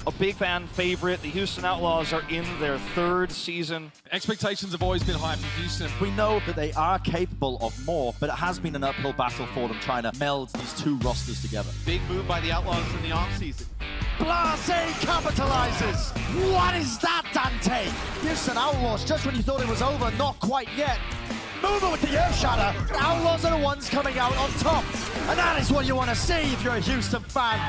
a big fan favorite. The Houston Outlaws are in their 3rd season. Expectations have always been high from Houston. We know that they are capable of more, but it has been an uphill battle for them trying to meld these 2 rosters together. Big move by the Outlaws in the offseason. Blase capitalizes. What is that, Dante? Houston Outlaws, just when you thought it was over, not quite yet. Moving with the earth shatter. The Outlaws are the ones coming out on top. And that is what you want to see if you're a Houston fan.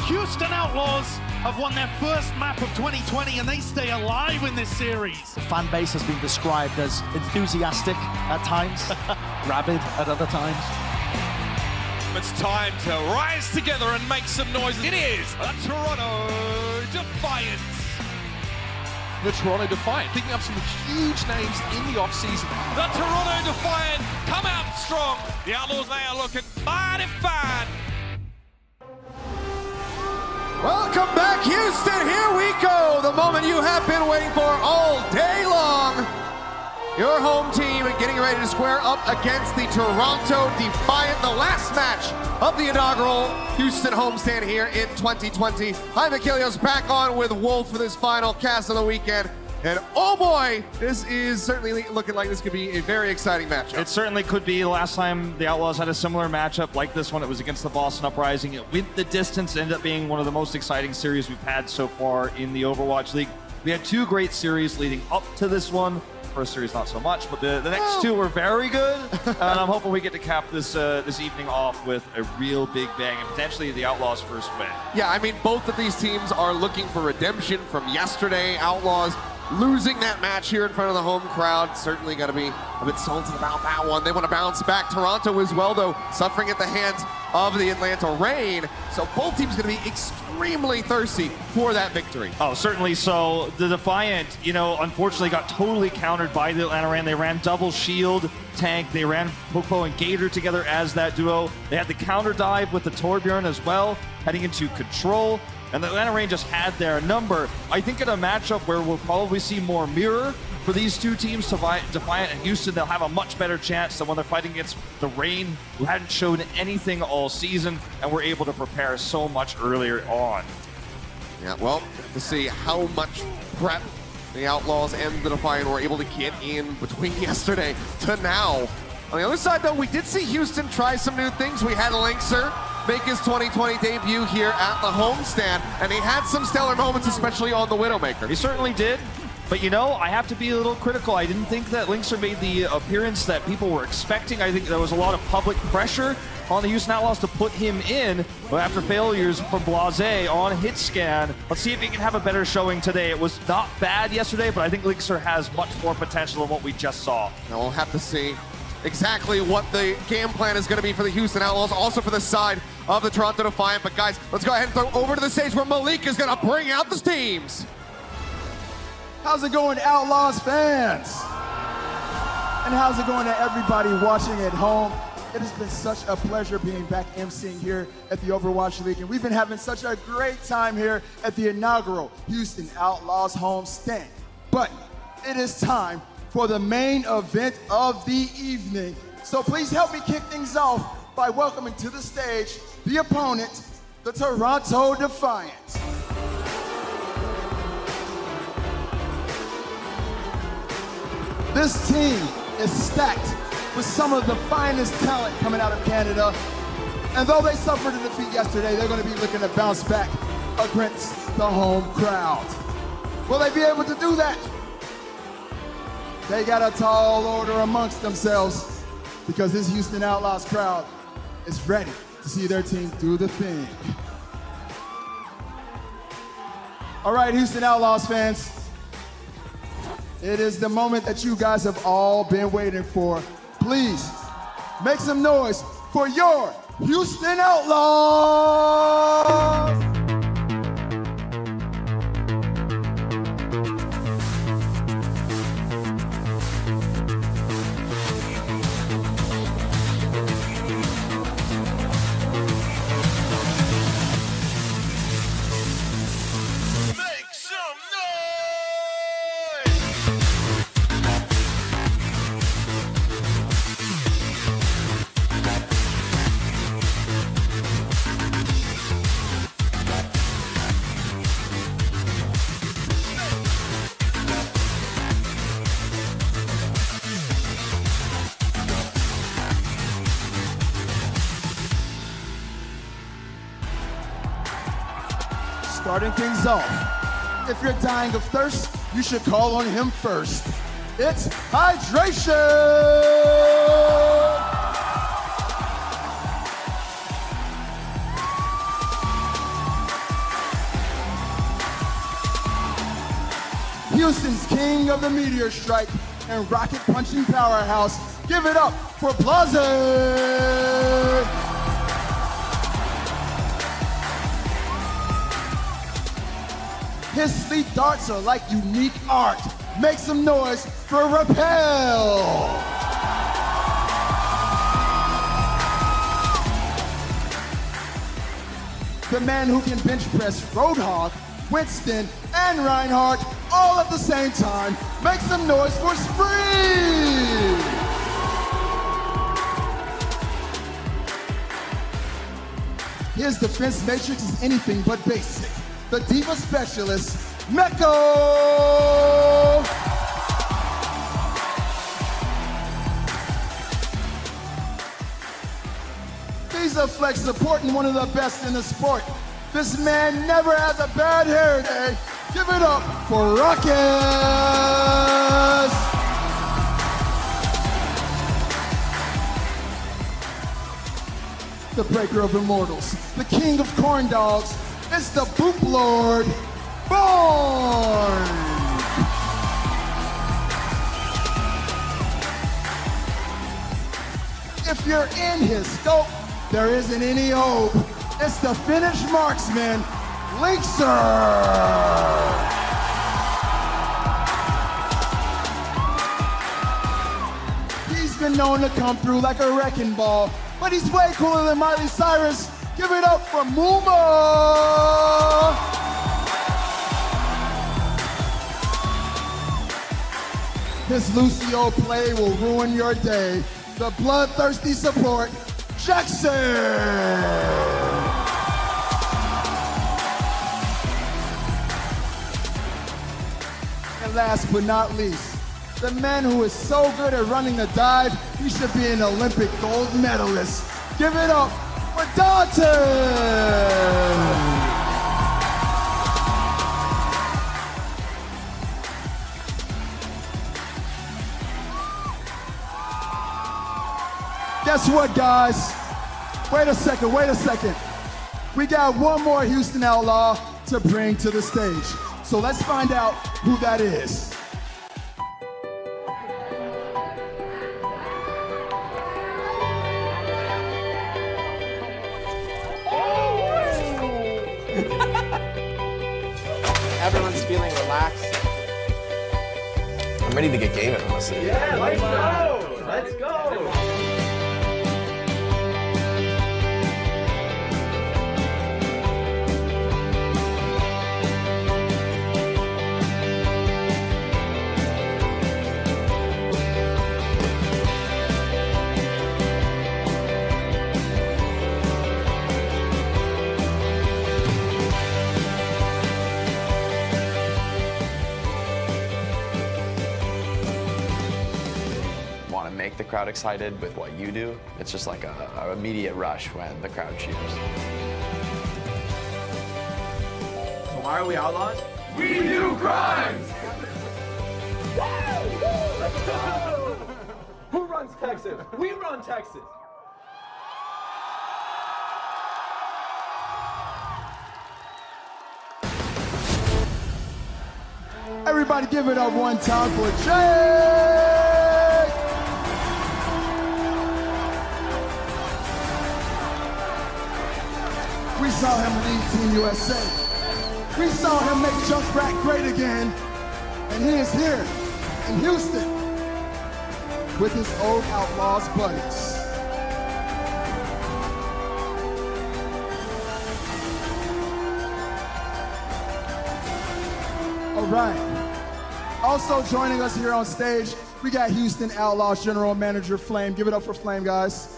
Houston Outlaws have won their first map of 2020 and they stay alive in this series. The fan base has been described as enthusiastic at times, rabid at other times. It's time to rise together and make some noise. It is a Toronto Defiant. The Toronto Defiant picking up some huge names in the off-season. The Toronto Defiant come out strong. The Outlaws, they are looking mighty fine. Welcome back, Houston. Here we go. The moment you have been waiting for all day long. Your home team getting ready to square up against the Toronto Defiant, the last match of the inaugural Houston homestand here in 2020. Hi, Mikelios back on with Wolf for this final cast of the weekend. And oh boy, this is certainly looking like this could be a very exciting matchup. It certainly could be. The last time the Outlaws had a similar matchup like this one, it was against the Boston Uprising. It went the distance, ended up being one of the most exciting series we've had so far in the Overwatch League. We had 2 great series leading up to this one. First series not so much, but the next 2 were very good. And I'm hoping we get to cap this this evening off with a real big bang and potentially the Outlaws' first win. Yeah, I mean, both of these teams are looking for redemption from yesterday. Outlaws losing that match here in front of the home crowd. Certainly got to be a bit salty about that one. They want to bounce back. Toronto as well, though, suffering at the hands of the Atlanta Reign. So both teams going to be extremely thirsty for that victory. Oh, certainly so. The Defiant, you know, unfortunately got totally countered by the Atlanta Reign. They ran double shield tank. They ran Popo and Gator together as that duo. They had the counter dive with the Torbjorn as well, heading into control. And the Atlanta Reign just had their number. I think in a matchup where we'll probably see more mirror for these 2 teams, Defiant and Houston, they'll have a much better chance than when they're fighting against the Reign, who hadn't shown anything all season and were able to prepare so much earlier on. Yeah, well, to see how much prep the Outlaws and the Defiant were able to get in between yesterday to now. On the other side, though, we did see Houston try some new things. We had Linkser make his 2020 debut here at the homestand, and he had some stellar moments, especially on the Widowmaker. He certainly did. But you know, I have to be a little critical. I didn't think that Linkser made the appearance that people were expecting. I think there was a lot of public pressure on the Houston Outlaws to put him in, but after failures from Blase on hit scan, let's see if he can have a better showing today. It was not bad yesterday, but I think Linkser has much more potential than what we just saw. Now we'll have to see exactly what the game plan is going to be for the Houston Outlaws, also for the side of the Toronto Defiant. But guys, let's go ahead and throw over to the stage where Malik is going to bring out the teams. How's it going, Outlaws fans? And how's it going to everybody watching at home? It has been such a pleasure being back emceeing here at the Overwatch League, and we've been having such a great time here at the inaugural Houston Outlaws homestand. But it is time for the main event of the evening. So please help me kick things off by welcoming to the stage the opponent, the Toronto Defiant. This team is stacked with some of the finest talent coming out of Canada. And though they suffered a defeat yesterday, they're going to be looking to bounce back against the home crowd. Will they be able to do that? They got a tall order amongst themselves because this Houston Outlaws crowd is ready to see their team do the thing. All right, Houston Outlaws fans, it is the moment that you guys have all been waiting for. Please make some noise for your Houston Outlaws! Starting things off. If you're dying of thirst, you should call on him first. It's hydration! Houston's king of the meteor strike and rocket punching powerhouse. Give it up for Blase! His sleep darts are like unique art. Make some noise for Repel! The man who can bench press Roadhog, Winston, and Reinhardt all at the same time. Make some noise for Spree! His defense matrix is anything but basic. The Diva Specialist, Meko! He's a flex support and one of the best in the sport. This man never has a bad hair day. Give it up for Ruckus! The breaker of immortals, the king of corn dogs, it's the Boop Lord, Born! If you're in his scope, there isn't any hope. It's the Finnish marksman, Linkser! He's been known to come through like a wrecking ball, but he's way cooler than Miley Cyrus. Give it up for Muma! His Lucio play will ruin your day. The bloodthirsty support, Jackson! And last but not least, the man who is so good at running the dive, he should be an Olympic gold medalist. Give it up for Dante! Guess what, guys? Wait a second. We got one more Houston Outlaw to bring to the stage. So let's find out who that is. Everyone's feeling relaxed. I'm ready to get gaming, honestly. Yeah, let's go! Let's go! Make the crowd excited with what you do. It's just like a immediate rush when the crowd cheers. So why are we Outlaws? We do crimes! Let's go! Who runs Texas? We run Texas! Everybody give it up one time for Jay! We saw him lead Team USA. We saw him make Junkrat great again. And he is here in Houston with his old Outlaws buddies. All right. Also joining us here on stage, we got Houston Outlaws General Manager Flame. Give it up for Flame, guys.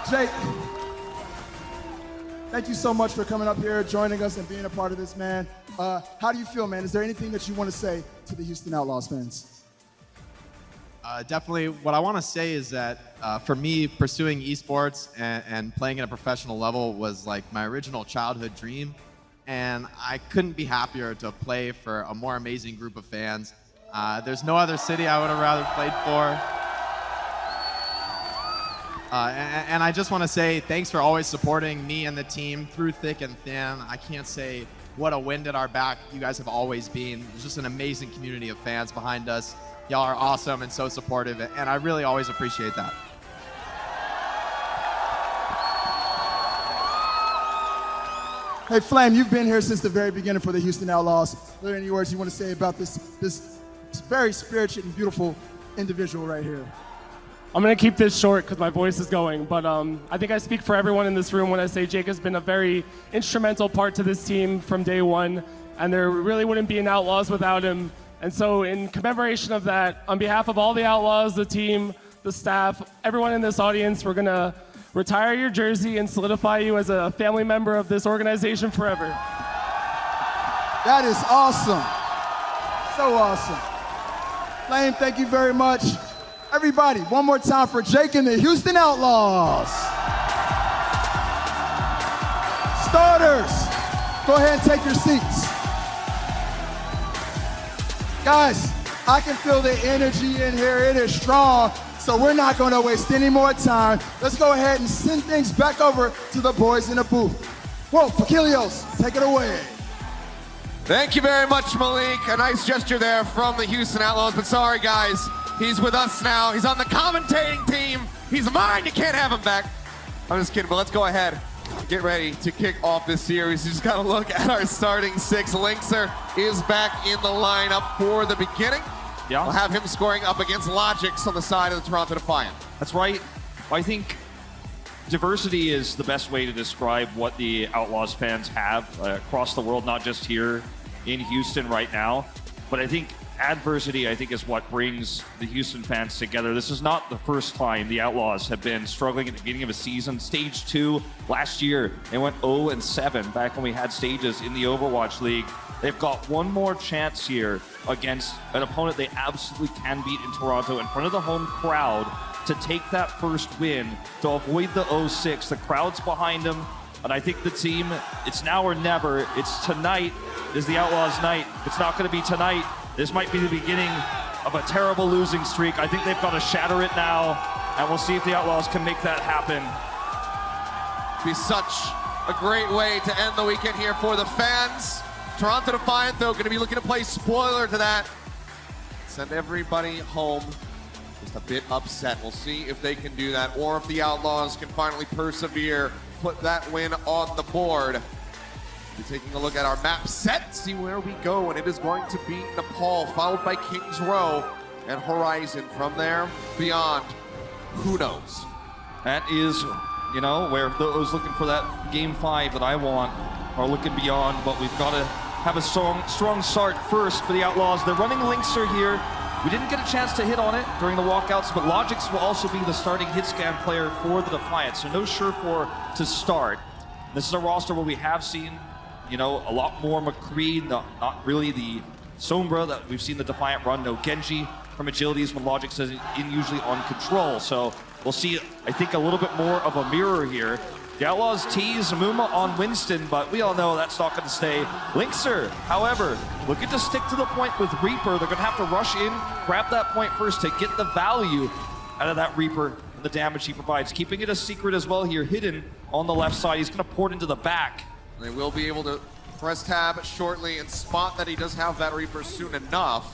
Jake, thank you so much for coming up here, joining us, and being a part of this, man. How do you feel, man? Is there anything that you want to say to the Houston Outlaws fans? Definitely. What I want to say is that for me, pursuing esports and playing at a professional level was like my original childhood dream. And I couldn't be happier to play for a more amazing group of fans. There's no other city I would have rather played for. And I just want to say thanks for always supporting me and the team through thick and thin. I can't say what a wind at our back you guys have always been. There's just an amazing community of fans behind us. Y'all are awesome and so supportive, and I really always appreciate that. Hey, Flame, you've been here since the very beginning for the Houston Outlaws. Are there any words you want to say about this very spirited and beautiful individual right here? I'm going to keep this short because my voice is going, but I think I speak for everyone in this room when I say Jake has been a very instrumental part to this team from day one, and there really wouldn't be an Outlaws without him. And so in commemoration of that, on behalf of all the Outlaws, the team, the staff, everyone in this audience, we're going to retire your jersey and solidify you as a family member of this organization forever. That is awesome. So awesome. Flame, thank you very much. Everybody, one more time for Jake and the Houston Outlaws. Starters, go ahead and take your seats. Guys, I can feel the energy in here. It is strong, so we're not going to waste any more time. Let's go ahead and send things back over to the boys in the booth. Whoa, Fakilios, take it away. Thank you very much, Malik. A nice gesture there from the Houston Outlaws, but sorry, guys. He's with us now. He's on the commentating team. He's mine. You can't have him back. I'm just kidding, but let's go ahead. Get ready to kick off this series. You just got to look at our starting six. Linkser is back in the lineup for the beginning. Yeah. We'll have him scoring up against Logix on the side of the Toronto Defiant. That's right. I think diversity is the best way to describe what the Outlaws fans have across the world, not just here in Houston right now. But I think adversity, I think, is what brings the Houston fans together. This is not the first time the Outlaws have been struggling at the beginning of a season. Stage 2 last year, they went 0-7 back when we had stages in the Overwatch League. They've got one more chance here against an opponent they absolutely can beat in Toronto in front of the home crowd to take that first win, to avoid the 0-6. The crowd's behind them, and I think the team, it's now or never. It's tonight is the Outlaws' night. If it's not going to be tonight, this might be the beginning of a terrible losing streak. I think they've got to shatter it now, and we'll see if the Outlaws can make that happen. Be such a great way to end the weekend here for the fans. Toronto Defiant, though, going to be looking to play spoiler to that. Send everybody home just a bit upset. We'll see if they can do that, or if the Outlaws can finally persevere, put that win on the board. We're taking a look at our map set, see where we go, and it is going to be Nepal, followed by Kings Row and Horizon. From there, beyond, who knows? That is, you know, where those looking for that game 5 that I want are looking beyond, but we've got to have a strong start first for the Outlaws. They're running Linkser here. We didn't get a chance to hit on it during the walkouts, but Logix will also be the starting hit scan player for the Defiant, so no Surefour to start. This is a roster where we have seen, you know, a lot more McCree, not really the Sombra that we've seen the Defiant run. No Genji from agilities when Logix is usually on control. So we'll see, I think, a little bit more of a mirror here. The Outlaws tease Muma on Winston, but we all know that's not going to stay. Linkser, however, looking to stick to the point with Reaper. They're going to have to rush in, grab that point first to get the value out of that Reaper and the damage he provides. Keeping it a secret as well here, hidden on the left side. He's going to port into the back. They will be able to press tab shortly and spot that he does have that Reaper soon enough.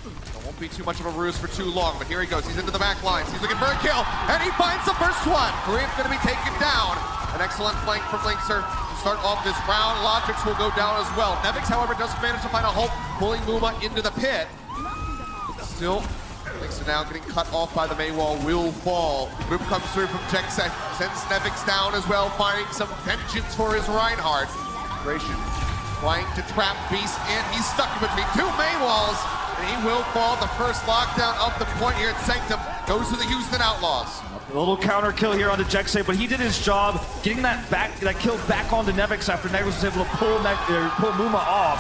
It won't be too much of a ruse for too long, but here he goes. He's into the back lines. He's looking for a kill, and he finds the first one. Kareem's going to be taken down. An excellent flank from Linkser to start off this round. Logix will go down as well. Nevix, however, does manage to find a hole, pulling Muma into the pit. But still, Linkser now getting cut off by the Maywall, will fall. Group comes through from Jexet, sends Nevix down as well, finding some vengeance for his Reinhardt. Gratian trying to trap Beast in. He's stuck in between two Maywalls, and he will fall. The first lockdown of the point here at Sanctum goes to the Houston Outlaws. A little counter kill here onto Jexet, but he did his job getting that kill back onto Nevix after Nevix was able to pull Muma off.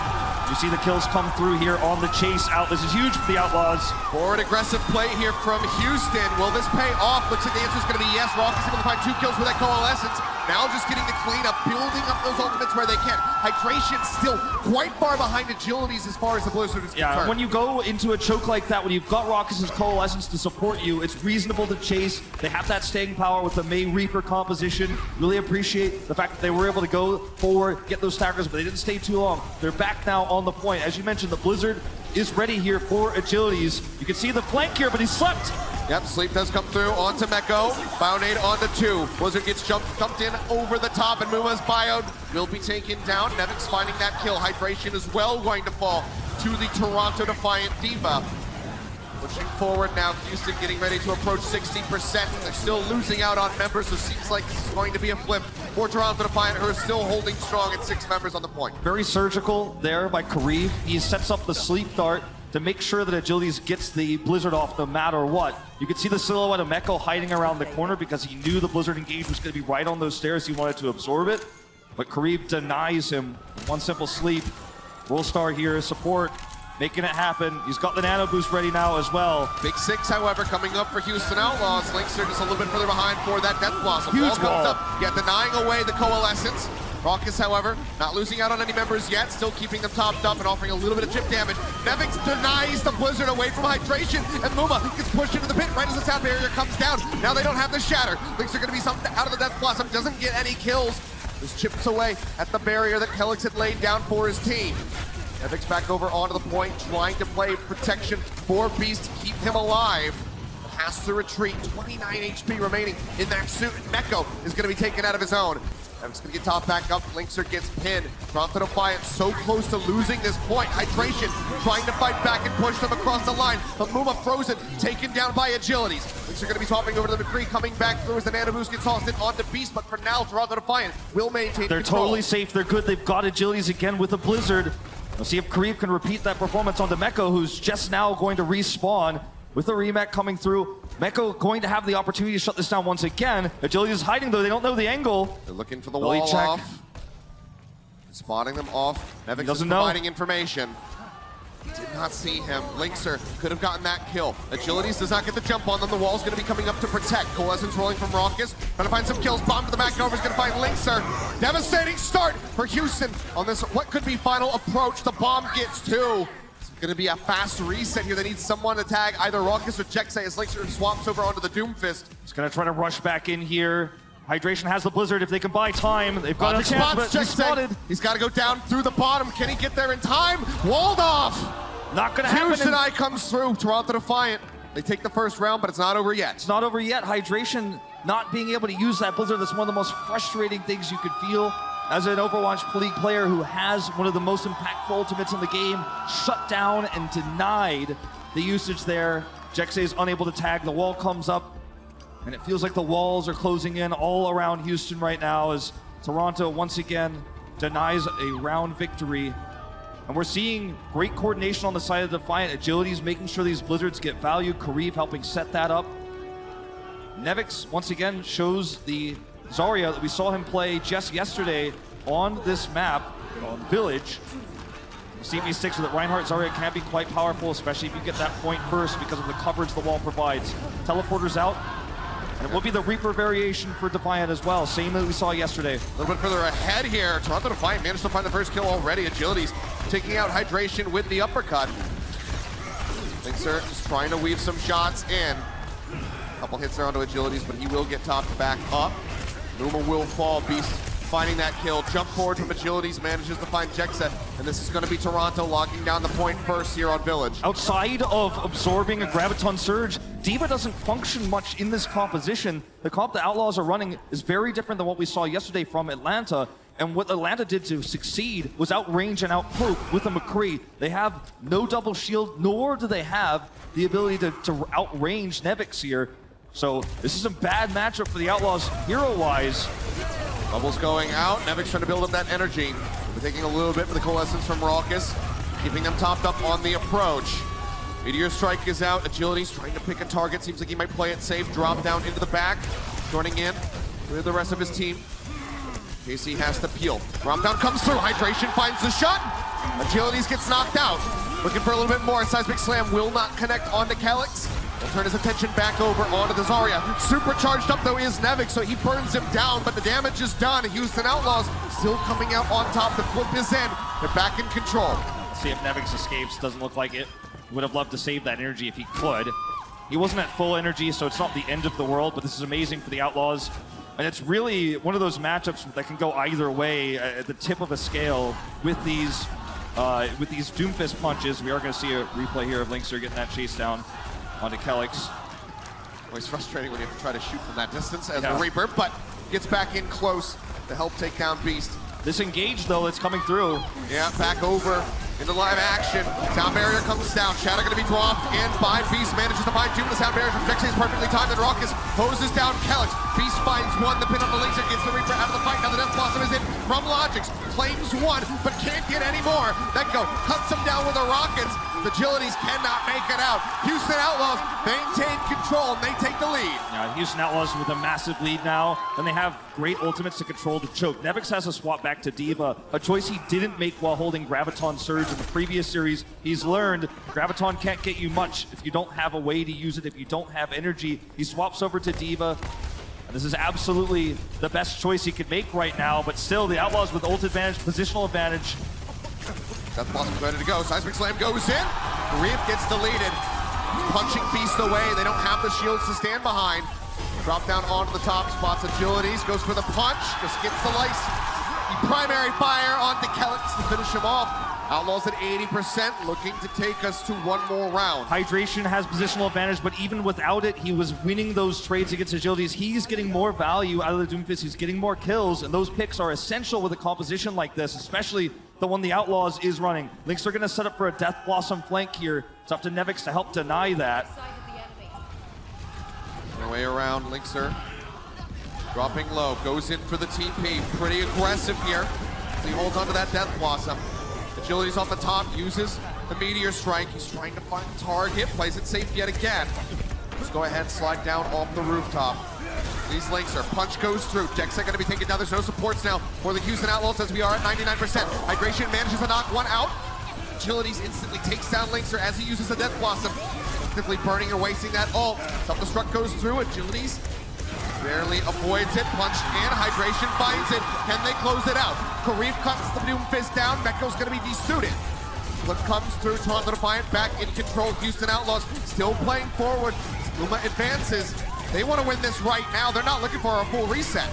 You see the kills come through here on the chase out. This is huge for the Outlaws. Forward aggressive play here from Houston. Will this pay off? Looks like the answer is going to be yes. Rock is able to find 2 kills with that coalescence. Now just getting the cleanup, building up those ultimates where they can. Hydration still quite far behind Agilities as far as the Blizzard is concerned. Yeah, when you go into a choke like that, when you've got Rockus' coalescence to support you, it's reasonable to chase. They have that staying power with the May Reaper composition. Really appreciate the fact that they were able to go forward, get those stackers, but they didn't stay too long. They're back now on the point. As you mentioned, the Blizzard is ready here for Agilities. You can see the flank here, but he slept. Yep, sleep does come through onto Meko. Bionade onto 2. Blizzard gets jumped in over the top, and Muma's bio will be taken down. Nevix finding that kill. Hydration as well going to fall to the Toronto Defiant Diva. Pushing forward now, Houston getting ready to approach 60%. They're still losing out on members, so it seems like this is going to be a flip for Toronto Defiant, who are still holding strong at 6 members on the point. Very surgical there by Karib. He sets up the sleep dart to make sure that Agilities gets the Blizzard off no matter what. You can see the silhouette of Meko hiding around the corner because he knew the Blizzard engage was going to be right on those stairs. He wanted to absorb it, but Karib denies him one simple sleep. Rollstar here, support, making it happen. He's got the nano boost ready now as well. Big 6, however, coming up for Houston Outlaws. Linkster just a little bit further behind for that Death Blossom. Huge Wall comes up, yeah, denying away the coalescence. Rockus, however, not losing out on any members yet, still keeping them topped up and offering a little bit of chip damage. Nevix denies the Blizzard away from Hydration, and Muma gets pushed into the pit right as the tap barrier comes down. Now they don't have the shatter. Thinks they're going to be something out of the Death Blossom, doesn't get any kills. Just chips away at the barrier that Helix had laid down for his team. Nevix back over onto the point, trying to play protection for Beast to keep him alive. Has to retreat, 29 HP remaining in that suit. Meko is going to be taken out of his own. Nevix going to get top back up. Linkster gets pinned. Toronto Defiant so close to losing this point. Hydration trying to fight back and push them across the line. But Muma frozen, taken down by Agilities. Linkster going to be swapping over to the McCree, coming back through as the nano boost gets tossed in onto Beast. But for now, Toronto Defiant will maintain They're control. totally safe. They're good. They've got Agilities again with the Blizzard. We'll see if Karib can repeat that performance onto Meko, who's just now going to respawn. With the remake coming through, Meko going to have the opportunity to shut this down once again. Agility is hiding though, they don't know the angle. They're looking for the wall off. Spotting them off. Nevix is providing information. Did not see him. Linkster could have gotten that kill. Agilities does not get the jump on them. The wall's going to be coming up to protect. Coalescence rolling from Rockus. Trying to find some kills. Bomb to the back over is going to find Linkster. Devastating start for Houston on this, what could be final approach. The bomb gets 2. Going to be a fast reset here. They need someone to tag either Rockus or Jexay as Linkster swaps over onto the Doomfist. He's going to try to rush back in here. Hydration has the Blizzard. If they can buy time, they've got a chance, but he's spotted. He's got to go down through the bottom. Can he get there in time? Walled off. Not going to happen. Houston Eye comes through. Toronto Defiant. They take the first round, but it's not over yet. It's not over yet. Hydration not being able to use that Blizzard. That's one of the most frustrating things you could feel as an Overwatch League player who has one of the most impactful ultimates in the game, shut down and denied the usage there. Jexay is unable to tag. The wall comes up, and it feels like the walls are closing in all around Houston right now as Toronto once again denies a round victory. And we're seeing great coordination on the side of Defiant. Agility's making sure these Blizzards get value. Karib helping set that up. Nevix once again shows the Zarya that we saw him play just yesterday on this map, on Village. CP6 with it. Reinhardt Zarya can be quite powerful, especially if you get that point first because of the coverage the wall provides. Teleporters out, and it will be the Reaper variation for Defiant as well, same that we saw yesterday. A little bit further ahead here, Toronto Defiant managed to find the first kill already. Agilities taking out Hydration with the uppercut. Linkster just trying to weave some shots in. A couple hits there onto Agilities, but he will get topped back up. Numa will fall. Beast finding that kill. Jump forward from Agilities, manages to find Jexay, and this is going to be Toronto locking down the point first here on Village. Outside of absorbing a Graviton Surge, D.Va doesn't function much in this composition. The comp the Outlaws are running is very different than what we saw yesterday from Atlanta. And what Atlanta did to succeed was outrange and outpoke with a McCree. They have no double shield, nor do they have the ability to outrange Nevix here. So this is a bad matchup for the Outlaws hero-wise. Bubbles going out. Nevix trying to build up that energy. We're taking a little bit for the coalescence from Raucus, keeping them topped up on the approach. Meteor Strike is out. Agility's trying to pick a target. Seems like he might play it safe. Drop down into the back. Joining in with the rest of his team. KC has to peel. Drop down comes through. Hydration finds the shot. Agilities gets knocked out. Looking for a little bit more. Seismic Slam will not connect onto Calyx. He'll turn his attention back over onto the Zarya. Supercharged up though is Nevix, so he burns him down, but the damage is done. Houston Outlaws still coming out on top. The flip is in. They're back in control. See if Nevix escapes. Doesn't look like it. Would have loved to save that energy if he could. He wasn't at full energy, so it's not the end of the world, but this is amazing for the Outlaws. And it's really one of those matchups that can go either way at the tip of a scale with these Doomfist punches. We are going to see a replay here of Linkster getting that chase down onto Calyx. Always frustrating when you have to try to shoot from that distance as the Reaper, but gets back in close to help take down Beast. This engage, though, it's coming through. Yeah, back over into live action. Sound barrier comes down. Shadow going to be dropped in by Beast. Manages to find two in the sound barrier. Trajectory is perfectly timed, and Raucus hoses down Calyx. Beast finds one. The pin on the laser gets the Reaper out of the fight. Now the Death Blossom is in from Logix. Claims one, but can't get any more. Go cuts him down with the rockets. The Agilities cannot make it out. Houston Outlaws maintain control, and they take the lead. Yeah, Houston Outlaws with a massive lead now. And they have great ultimates to control the choke. Nevix has a swap back to D.Va, a choice he didn't make while holding Graviton Surge in the previous series. He's learned Graviton can't get you much if you don't have a way to use it, if you don't have energy. He swaps over to D.Va. And this is absolutely the best choice he could make right now, but still the Outlaws with ult advantage, positional advantage. Death Blossom's ready to go. Seismic Slam goes in. Reef gets deleted. Punching Beast away. They don't have the shields to stand behind. Drop down onto the top spots. Agilities goes for the punch. Just gets the lace. The primary fire onto Calyx to finish him off. Outlaws at 80%, looking to take us to one more round. Hydration has positional advantage, but even without it, he was winning those trades against Agilities. He's getting more value out of the Doomfist. He's getting more kills, and those picks are essential with a composition like this, especially the one the Outlaws is running. Lynx are going to set up for a Death Blossom flank here. It's up to Nevix to help deny that. Their way around, Linkster dropping low, goes in for the TP. Pretty aggressive here. He holds onto that Death Blossom. Agility's on the top, uses the Meteor Strike. He's trying to find a target, plays it safe yet again. Let's go ahead and slide down off the rooftop. These Linkster, punch goes through. Dexa going to be taken down. There's no supports now for the Houston Outlaws as we are at 99%. Hydration manages to knock one out. Agilities instantly takes down Linkster as he uses the Death Blossom. Actively burning and wasting that ult. Self-destruct goes through. Agilities barely avoids it. Punched in. Hydration finds it. Can they close it out? Karif cuts the Doomfist down. Mekko's going to be desuited. Flip comes through. Toronto Defiant back in control. Houston Outlaws still playing forward. Spuma advances. They want to win this right now. They're not looking for a full reset.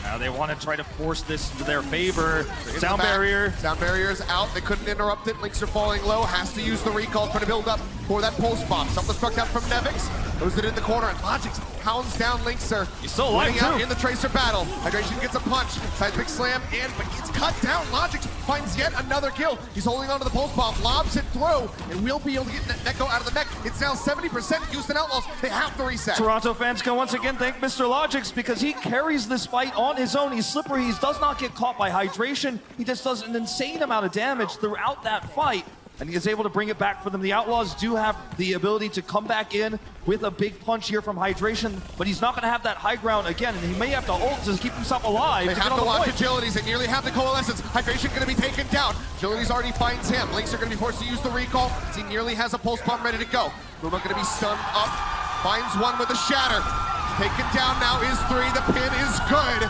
Now they want to try to force this to their favor. Sound barrier. Sound barrier is out. They couldn't interrupt it. Links are falling low. Has to use the recall, trying to build up for that pulse bomb. Self-destruct out from Nevix. Throws it in the corner, and Logix hounds down Linkster. He's still alive, out in the Tracer battle. Hydration gets a punch. Seismic Slam in, but gets cut down. Logix finds yet another kill. He's holding onto the pulse bomb, lobs it through, and we'll be able to get Neko out of the mech. It's now 70% Houston Outlaws. They have to reset. Toronto fans can once again thank Mr. Logix because he carries this fight on his own. He's slippery. He does not get caught by Hydration. He just does an insane amount of damage throughout that fight, and he is able to bring it back for them. The Outlaws do have the ability to come back in with a big punch here from Hydration, but he's not going to have that high ground again, and he may have to ult to keep himself alive. They have to watch Agilities. They nearly have the coalescence. Hydration going to be taken down. Agilities already finds him. Links are going to be forced to use the recall as he nearly has a pulse bomb ready to go. Luma going to be stunned up. Finds one with a shatter. Taken down now is 3. The pin is good.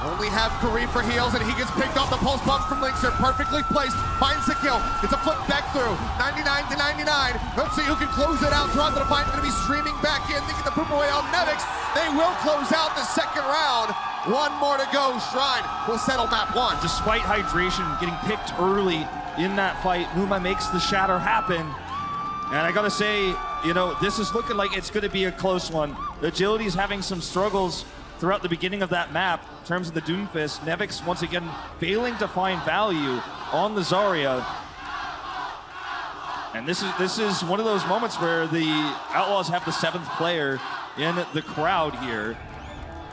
Only have Karif for heals, and he gets picked off the pulse bomb from Linkster. Perfectly placed, finds the kill. It's a flip back through, 99 to 99. Let's see who can close it out. Toronto Defiant going to be streaming back in. They get the poop away on Nevix. They will close out the second round. One more to go. Shrine will settle map 1. Despite Hydration getting picked early in that fight, Luma makes the shatter happen. And I gotta say, you know, this is looking like it's gonna be a close one. The Agility's having some struggles throughout the beginning of that map in terms of the Doomfist. Nevix once again failing to find value on the Zarya. And this is one of those moments where the Outlaws have the 7th player in the crowd here.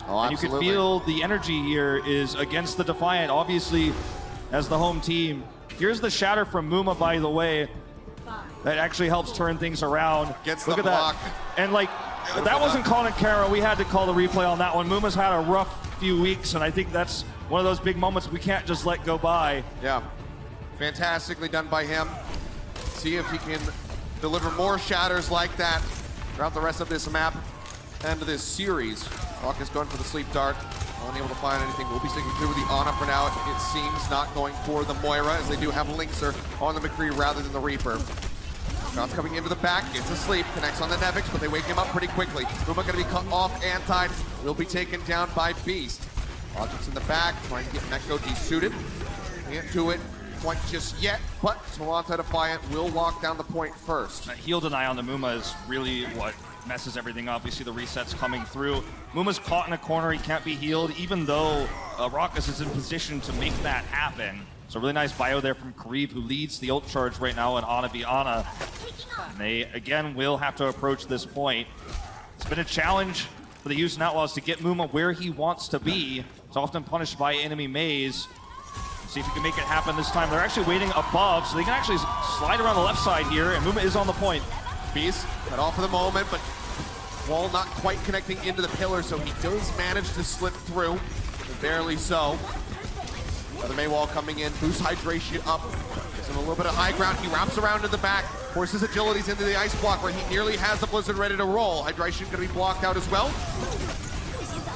Oh, and you can feel the energy here is against the Defiant, obviously, as the home team. Here's the shatter from Muma, by the way. That actually helps turn things around. Gets Look the at block. That. And like, that wasn't called in camera. We had to call the replay on that one. Muma's had a rough few weeks, and I think that's one of those big moments we can't just let go by. Yeah. Fantastically done by him. See if he can deliver more shatters like that throughout the rest of this map and this series. Rock is going for the sleep dart. Unable to find anything. We'll be sticking through with the Ana for now. It seems not going for the Moira, as they do have Linkser on the McCree rather than the Reaper. Shots coming into the back, gets asleep, connects on the Nevix, but they wake him up pretty quickly. Uma gonna be cut off and tied, will be taken down by Beast. Logic's in the back, trying to get Neko desuited. Can't do it quite just yet, but Toronto Defiant will lock down the point first. That heal deny on the Muma is really what messes everything up. You see the resets coming through. Muma's caught in a corner, he can't be healed, even though Raucus is in position to make that happen. So really nice bio there from Kareev, who leads the ult charge right now in Ana v Ana. And they, again, will have to approach this point. It's been a challenge for the Houston Outlaws to get Muma where he wants to be. It's often punished by enemy maze. See if he can make it happen this time. They're actually waiting above, so they can actually slide around the left side here, and Muma is on the point. Beast cut off for the moment, but wall not quite connecting into the pillar, so he does manage to slip through, barely so. Another May wall coming in, boosts hydration up, gives him a little bit of high ground. He wraps around to the back, forces agilities into the ice block where he nearly has the Blizzard ready to roll. Hydration gonna be blocked out as well.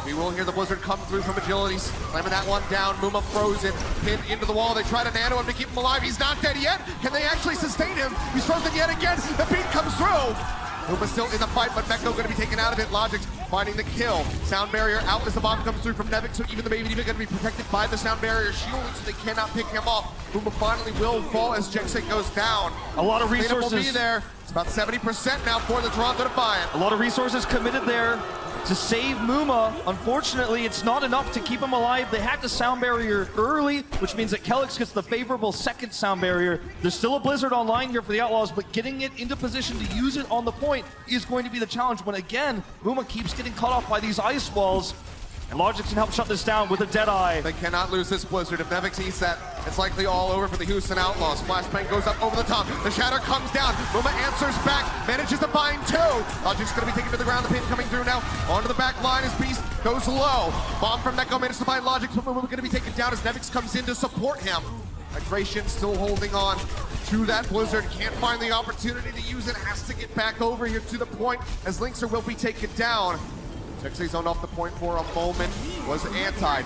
We will hear the Blizzard come through from agilities, slamming that one down. Muma frozen, pinned into the wall. They try to nano him to keep him alive. He's not dead yet. Can they actually sustain him? He's frozen yet again. The beat comes through. Muma's still in the fight, but Mekko going to be taken out of it. Logic's finding the kill. Sound barrier out as the bomb comes through from Nevik, so even the Baby Diva going to be protected by the sound barrier shielding, so they cannot pick him off. Muma finally will fall as Jexit goes down. A lot of resources. Will be there. It's about 70% now for the Toronto Defiant. A lot of resources committed there to save Muma. Unfortunately, it's not enough to keep him alive. They had the sound barrier early, which means that Kelix gets the favorable second sound barrier. There's still a Blizzard online here for the Outlaws, but getting it into position to use it on the point is going to be the challenge when, again, Muma keeps getting cut off by these ice walls. And Logic can help shut this down with a Deadeye. They cannot lose this Blizzard. If Nevix eats that, it's likely all over for the Houston Outlaws. Flashbang goes up over the top. The Shatter comes down. Muma answers back, manages to bind two. Logic's going to be taken to the ground. The pin coming through now. Onto the back line as Beast goes low. Bomb from Neko manages to bind Logic, but Muma going to be taken down as Nevix comes in to support him. Hydration still holding on to that Blizzard. Can't find the opportunity to use it. Has to get back over here to the point as Linkser will be taken down. Jexi zoned off the point for a moment, was antied.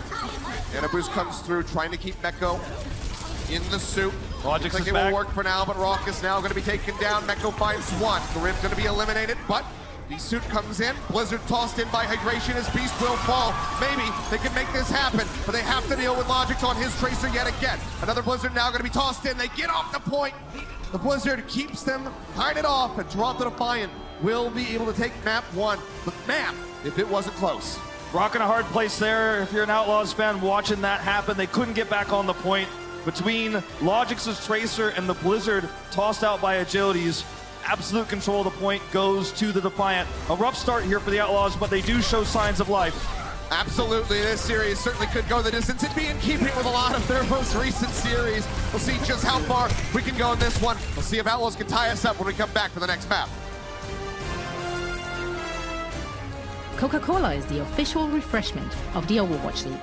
And a boost comes through, trying to keep Mekko in the soup. Logic's I think it will work for now, but Rock is now going to be taken down. Mekko finds one. Karib's going to be eliminated, but the suit comes in. Blizzard tossed in by Hydration as Beast will fall. Maybe they can make this happen, but they have to deal with Logic on his Tracer yet again. Another Blizzard now going to be tossed in. They get off the point. The Blizzard keeps them tied it off, and Toronto Defiant will be able to take map one. But man, if it wasn't close. Rock in a hard place there. If you're an Outlaws fan watching that happen, they couldn't get back on the point. Between Logic's Tracer and the Blizzard tossed out by agilities, absolute control of the point goes to the Defiant. A rough start here for the Outlaws, but they do show signs of life. Absolutely, this series certainly could go the distance. It'd be in keeping with a lot of their most recent series. We'll see just how far we can go in this one. We'll see if Outlaws can tie us up when we come back for the next map. Coca-Cola is the official refreshment of the Overwatch League.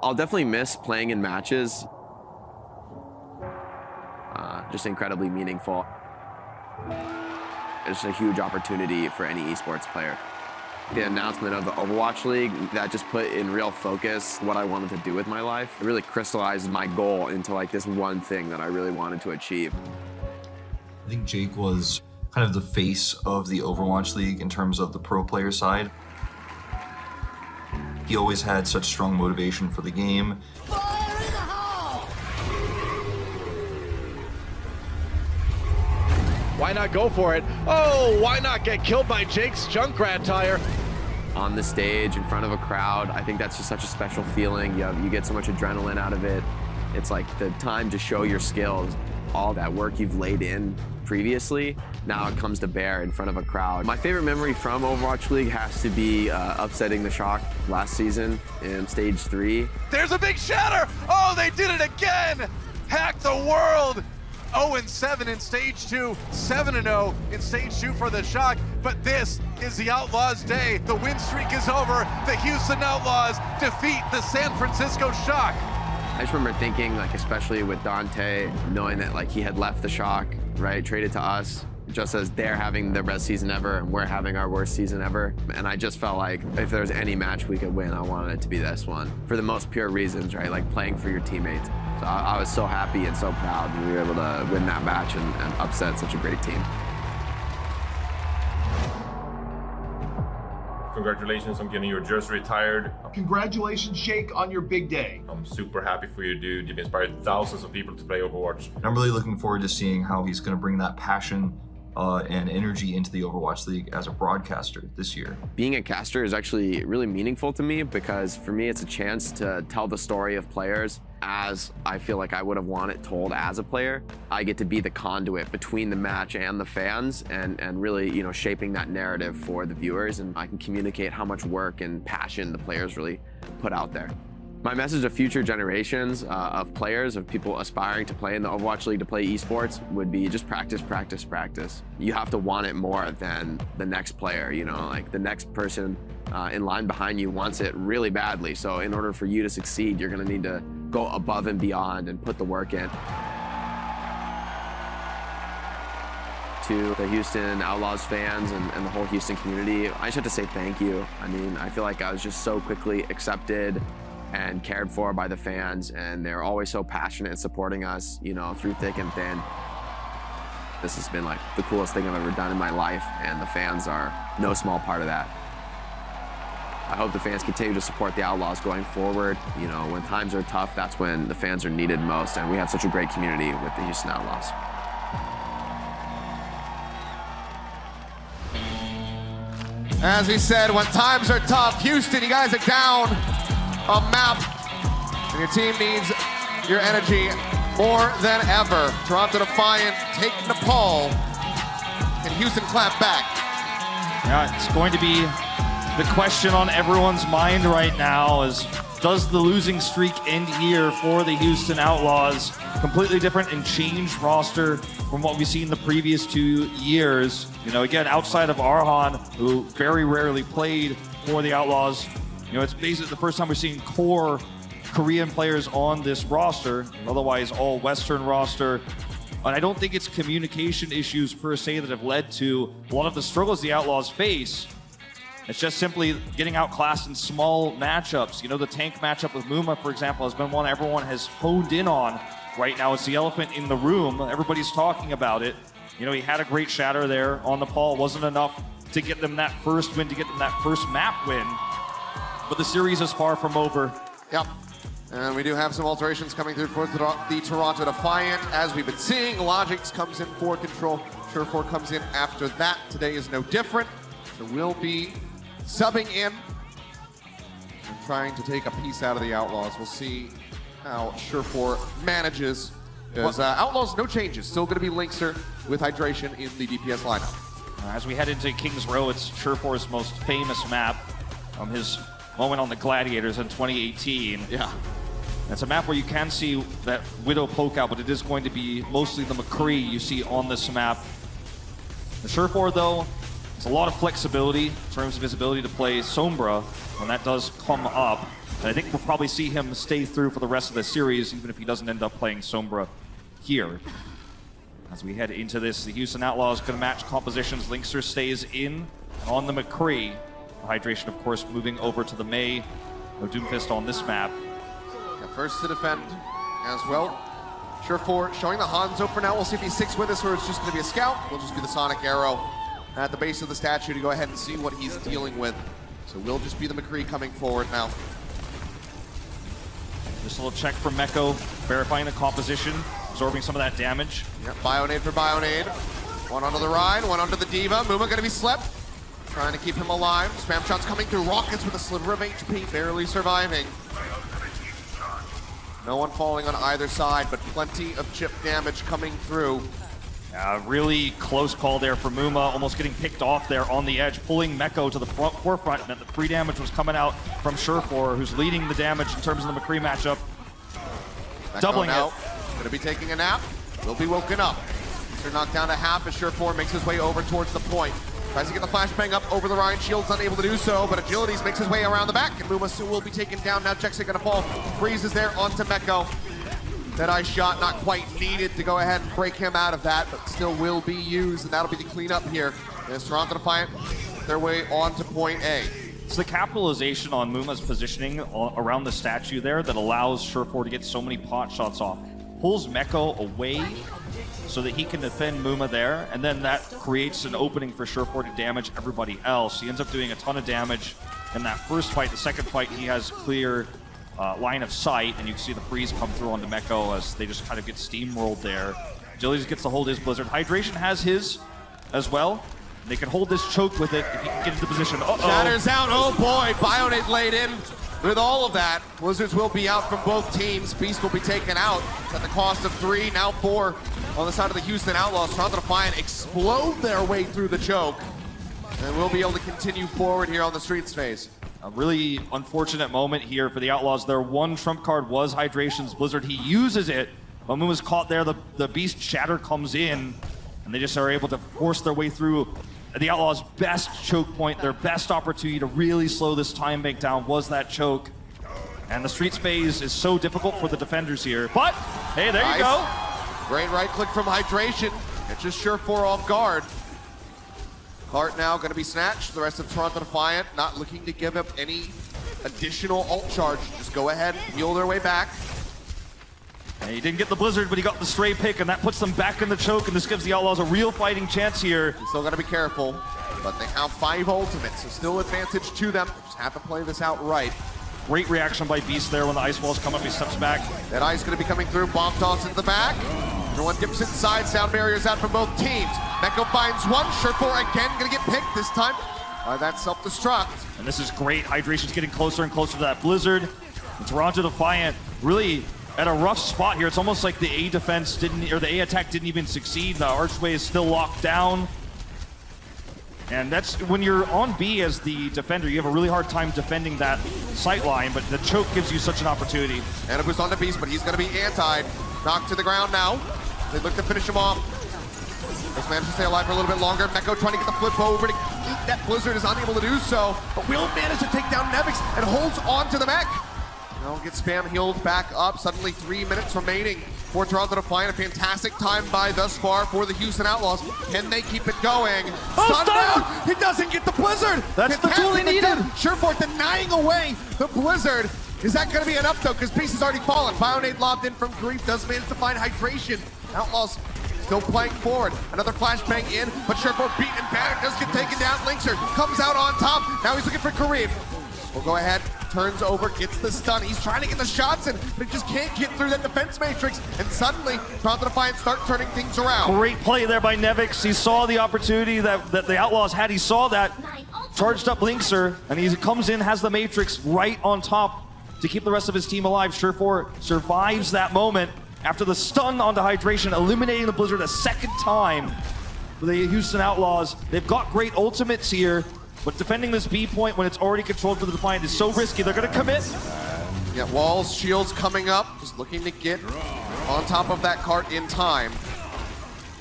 I'll definitely miss playing in matches. Just incredibly meaningful. It's a huge opportunity for any esports player. The announcement of the Overwatch League, that just put in real focus what I wanted to do with my life. It really crystallized my goal into like this one thing that I really wanted to achieve. I think Jake was kind of the face of the Overwatch League in terms of the pro player side. He always had such strong motivation for the game. Why not go for it? Oh, why not get killed by Jake's Junkrat tire? On the stage, in front of a crowd, I think that's just such a special feeling. You get so much adrenaline out of it. It's like the time to show your skills. All that work you've laid in previously, now it comes to bear in front of a crowd. My favorite memory from Overwatch League has to be upsetting the Shock last season in Stage 3. There's a big shatter! Oh, they did it again! Hack the world! 0-7 in Stage 2, 7-0 in Stage 2 for the Shock, but this is the Outlaws' day. The win streak is over. The Houston Outlaws defeat the San Francisco Shock. I just remember thinking, like, especially with Dante, knowing that like he had left the Shock, right, traded to us, just as they're having their best season ever and we're having our worst season ever. And I just felt like if there was any match we could win, I wanted it to be this one. For the most pure reasons, right, like playing for your teammates. So I was so happy and so proud when we were able to win that match and upset such a great team. Congratulations on getting your jersey retired. Congratulations, Jake, on your big day. I'm super happy for you, dude. You've inspired thousands of people to play Overwatch. I'm really looking forward to seeing how he's going to bring that passion and energy into the Overwatch League as a broadcaster this year. Being a caster is actually really meaningful to me because for me it's a chance to tell the story of players as I feel like I would have wanted it told as a player. I get to be the conduit between the match and the fans and really, you know, shaping that narrative for the viewers, and I can communicate how much work and passion the players really put out there. My message to future generations of players, of people aspiring to play in the Overwatch League, to play esports, would be just practice, practice, practice. You have to want it more than the next player, you know, like the next person in line behind you wants it really badly. So in order for you to succeed, you're gonna need to go above and beyond and put the work in. To the Houston Outlaws fans and the whole Houston community, I just have to say thank you. I mean, I feel like I was just so quickly accepted and cared for by the fans, and they're always so passionate and supporting us, you know, through thick and thin. This has been like the coolest thing I've ever done in my life, and the fans are no small part of that. I hope the fans continue to support the Outlaws going forward. You know, when times are tough, that's when the fans are needed most, and we have such a great community with the Houston Outlaws. As we said, when times are tough, Houston, you guys are down a map, and your team needs your energy more than ever. Toronto Defiant take Nepal, and Houston clap back. Yeah, it's going to be the question on everyone's mind right now is, does the losing streak end here for the Houston Outlaws? Completely different and changed roster from what we've seen the previous 2 years. You know, again, outside of Arhan, who very rarely played for the Outlaws, you know, it's basically the first time we're seeing core Korean players on this roster, otherwise all Western roster. And I don't think it's communication issues per se that have led to a lot of the struggles the Outlaws face. It's just simply getting outclassed in small matchups. You know, the tank matchup with Muma, for example, has been one everyone has honed in on right now. It's the elephant in the room. Everybody's talking about it. You know, he had a great shatter there on Nepal. Wasn't enough to get them that first win, to get them that first map win. But the series is far from over. Yep. And we do have some alterations coming through for the Toronto Defiant. As we've been seeing, Logix comes in for control. Surefour comes in after that. Today is no different. So we'll be subbing in and trying to take a piece out of the Outlaws. We'll see how Surefour manages. Because Outlaws, no changes. Still going to be Linkster with hydration in the DPS lineup. As we head into Kings Row, it's Surefour's most famous map from his moment on the Gladiators in 2018. Yeah. It's a map where you can see that Widow poke out, but it is going to be mostly the McCree you see on this map. The Surefour, though, It's a lot of flexibility in terms of his ability to play Sombra when that does come up. And I think we'll probably see him stay through for the rest of the series, even if he doesn't end up playing Sombra here. As we head into this, the Houston Outlaws going to match compositions. Linkster stays in on the McCree. Hydration, of course, moving over to the May. No Doomfist on this map. Yeah, first to defend as well. Surefour showing the Hanzo for now. We'll see if he sticks with us or it's just going to be a scout. Will just be the Sonic Arrow at the base of the statue to go ahead and see what he's dealing with. So will just be the McCree coming forward now. Just a little check from Meko, verifying the composition, absorbing some of that damage. Yep, Bionade for Bionade. One onto the Rhine, one onto the Diva. Muma gonna be slept. Trying to keep him alive. Spam shots coming through. Rockets with a sliver of HP, barely surviving. No one falling on either side, but plenty of chip damage coming through. Really close call there for Muma, almost getting picked off there on the edge, pulling Meko to the forefront, and the free damage was coming out from Surefour, who's leading the damage in terms of the McCree matchup. Meko Doubling now, it. Gonna be taking a nap, will be woken up. They're knocked down to half as Surefour makes his way over towards the point. Tries to get the flashbang up over the Ryan Shield's unable to do so, but Agilities makes his way around the back, and Muma soon will be taken down. Now Jexi gonna fall, freezes there onto Meko. That ice shot not quite needed to go ahead and break him out of that, but still will be used, and that'll be the cleanup here. As Toronto Defiant their way on to point A. It's the capitalization on Muma's positioning around the statue there that allows Surefour to get so many pot shots off. Pulls Meko away so that he can defend Muma there, and then that creates an opening for Surefour to damage everybody else. He ends up doing a ton of damage in that first fight. The second fight, he has clear line of sight, and you can see the freeze come through onto Meko as they just kind of get steamrolled there. Jillies gets to hold his Blizzard. Hydration has his as well. They can hold this choke with it if he can get into position. Shatters out, oh boy, Bionade laid in with all of that. Blizzards will be out from both teams. Beast will be taken out at the cost of 3, now 4 on the side of the Houston Outlaws. Toronto Defiant explode their way through the choke, and we'll be able to continue forward here on the Streets phase. A really unfortunate moment here for the Outlaws. Their one trump card was Hydration's Blizzard. He uses it, but Muma's caught there. The Beast Shatter comes in, and they just are able to force their way through. The Outlaws' best choke point, their best opportunity to really slow this time bank down was that choke. And the Streets phase is so difficult for the defenders here. But, hey, there you go. Great right click from Hydration. It's just Surefour off guard. Cart now going to be snatched. The rest of Toronto Defiant not looking to give up any additional ult charge. Just go ahead, heal their way back. And he didn't get the Blizzard, but he got the stray pick, and that puts them back in the choke, and this gives the Outlaws a real fighting chance here. You still got to be careful, but they have 5 ultimates, so still advantage to them. Just have to play this out right. Great reaction by Beast there when the ice walls come up, he steps back. That ice going to be coming through, bomb toss into the back. Everyone dips inside, sound barriers out from both teams. Meko finds one, Surefour again gonna get picked this time by that self-destruct. And this is great, Hydration's getting closer and closer to that Blizzard. And Toronto Defiant really at a rough spot here. It's almost like the A defense didn't, or the A attack didn't even succeed. The archway is still locked down. And that's, when you're on B as the defender, you have a really hard time defending that sight line, but the choke gives you such an opportunity. And a boost on the Beast, but he's gonna be antied. Knocked to the ground now. They look to finish him off. Just managed to stay alive for a little bit longer. Meko trying to get the flip over to eat that Blizzard, is unable to do so, but will manage to take down Nevix and holds on to the mech. Now gets spam healed back up. Suddenly 3 minutes remaining for Toronto Defiant. A fantastic time by thus far for the Houston Outlaws. Can they keep it going? Oh, down! He doesn't get the Blizzard! That's the tool he needed! Surefour denying away the Blizzard. Is that going to be enough though? Because Beast has already fallen. Bionade lobbed in from Grief, does manage to find Hydration. Outlaws still playing forward. Another flashbang in, but Surefour beaten and battered, does get taken down. Linkster comes out on top. Now he's looking for Kareem. We'll go ahead, turns over, gets the stun. He's trying to get the shots in, but he just can't get through that defense matrix. And suddenly, Toronto Defiant start turning things around. Great play there by Nevix. He saw the opportunity that the Outlaws had. He saw that, charged up Linkster, and he comes in, has the matrix right on top to keep the rest of his team alive. Surefour survives that moment after the stun onto Hydration, eliminating the Blizzard a second time for the Houston Outlaws. They've got great ultimates here, but defending this B point when it's already controlled for the Defiant is so risky. They're gonna commit. Yeah, walls, shields coming up, just looking to get on top of that cart in time.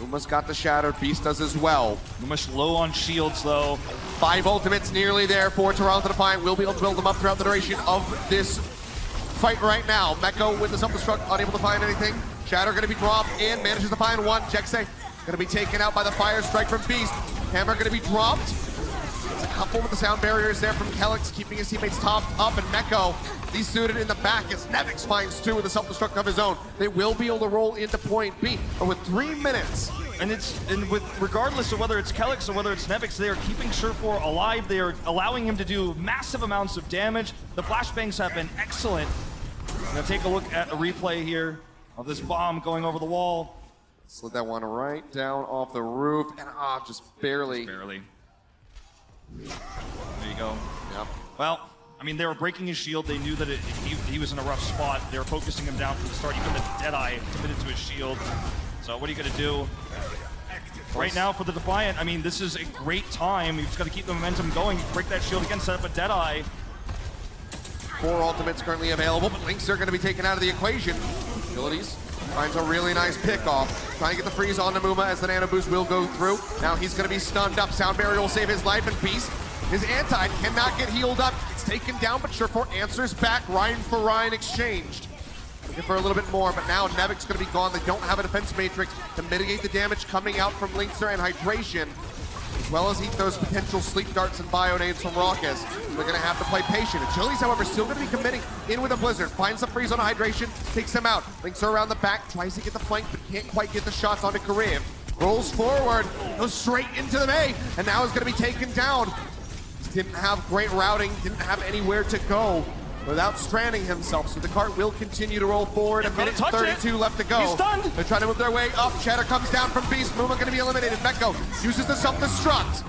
Muma's got the Shatter, Beast does as well. Muma's low on shields though. 5 ultimates nearly there for Toronto Defiant. We'll be able to build them up throughout the duration of this fight right now. Meko with the self-destruct, unable to find anything. Shatter gonna be dropped in, manages to find one. Jekse gonna be taken out by the fire strike from Beast. Hammer gonna be dropped. It's a couple with the sound barriers there from Kelix, keeping his teammates topped up, and Meko desuited in the back as Nevix finds 2 with a self-destruct of his own. They will be able to roll into point B, but with 3 minutes. And with regardless of whether it's Kelix or whether it's Nevix, they are keeping Surefour alive. They are allowing him to do massive amounts of damage. The flashbangs have been excellent. I'm gonna take a look at a replay here of this bomb going over the wall. Slid that one right down off the roof, and just barely. There you go. Yep. Well, I mean, they were breaking his shield. They knew that he was in a rough spot. They were focusing him down from the start. Even the Deadeye committed to his shield. So what are you going to do? Right now for the Defiant, I mean, this is a great time. You've just got to keep the momentum going. Break that shield again, set up a Deadeye. 4 ultimates currently available, but Links are going to be taken out of the equation. Abilities finds a really nice pickoff. Trying to get the freeze on Muma as the nano boost will go through. Now he's going to be stunned up. Sound barrier will save his life, and Beast, his anti cannot get healed up. It's taken down, but Surefour answers back. Ryan for Ryan exchanged. Looking for a little bit more, but now Nevic's going to be gone. They don't have a defense matrix to mitigate the damage coming out from Linkster and Hydration, as well as eat those potential sleep darts and bionades from Raucus. They're going to have to play patient. Agility's, however, still going to be committing in with a Blizzard. Finds the freeze on a Hydration, takes him out. Linkster around the back, tries to get the flank, but can't quite get the shots onto Karev. Rolls forward, goes straight into the May, and now is going to be taken down. Didn't have great routing, didn't have anywhere to go without stranding himself, so the cart will continue to roll forward. A minute 32 left to go. He's stunned. They're trying to move their way up. Shatter comes down from Beast. Muma going to be eliminated. Meko uses the self-destruct.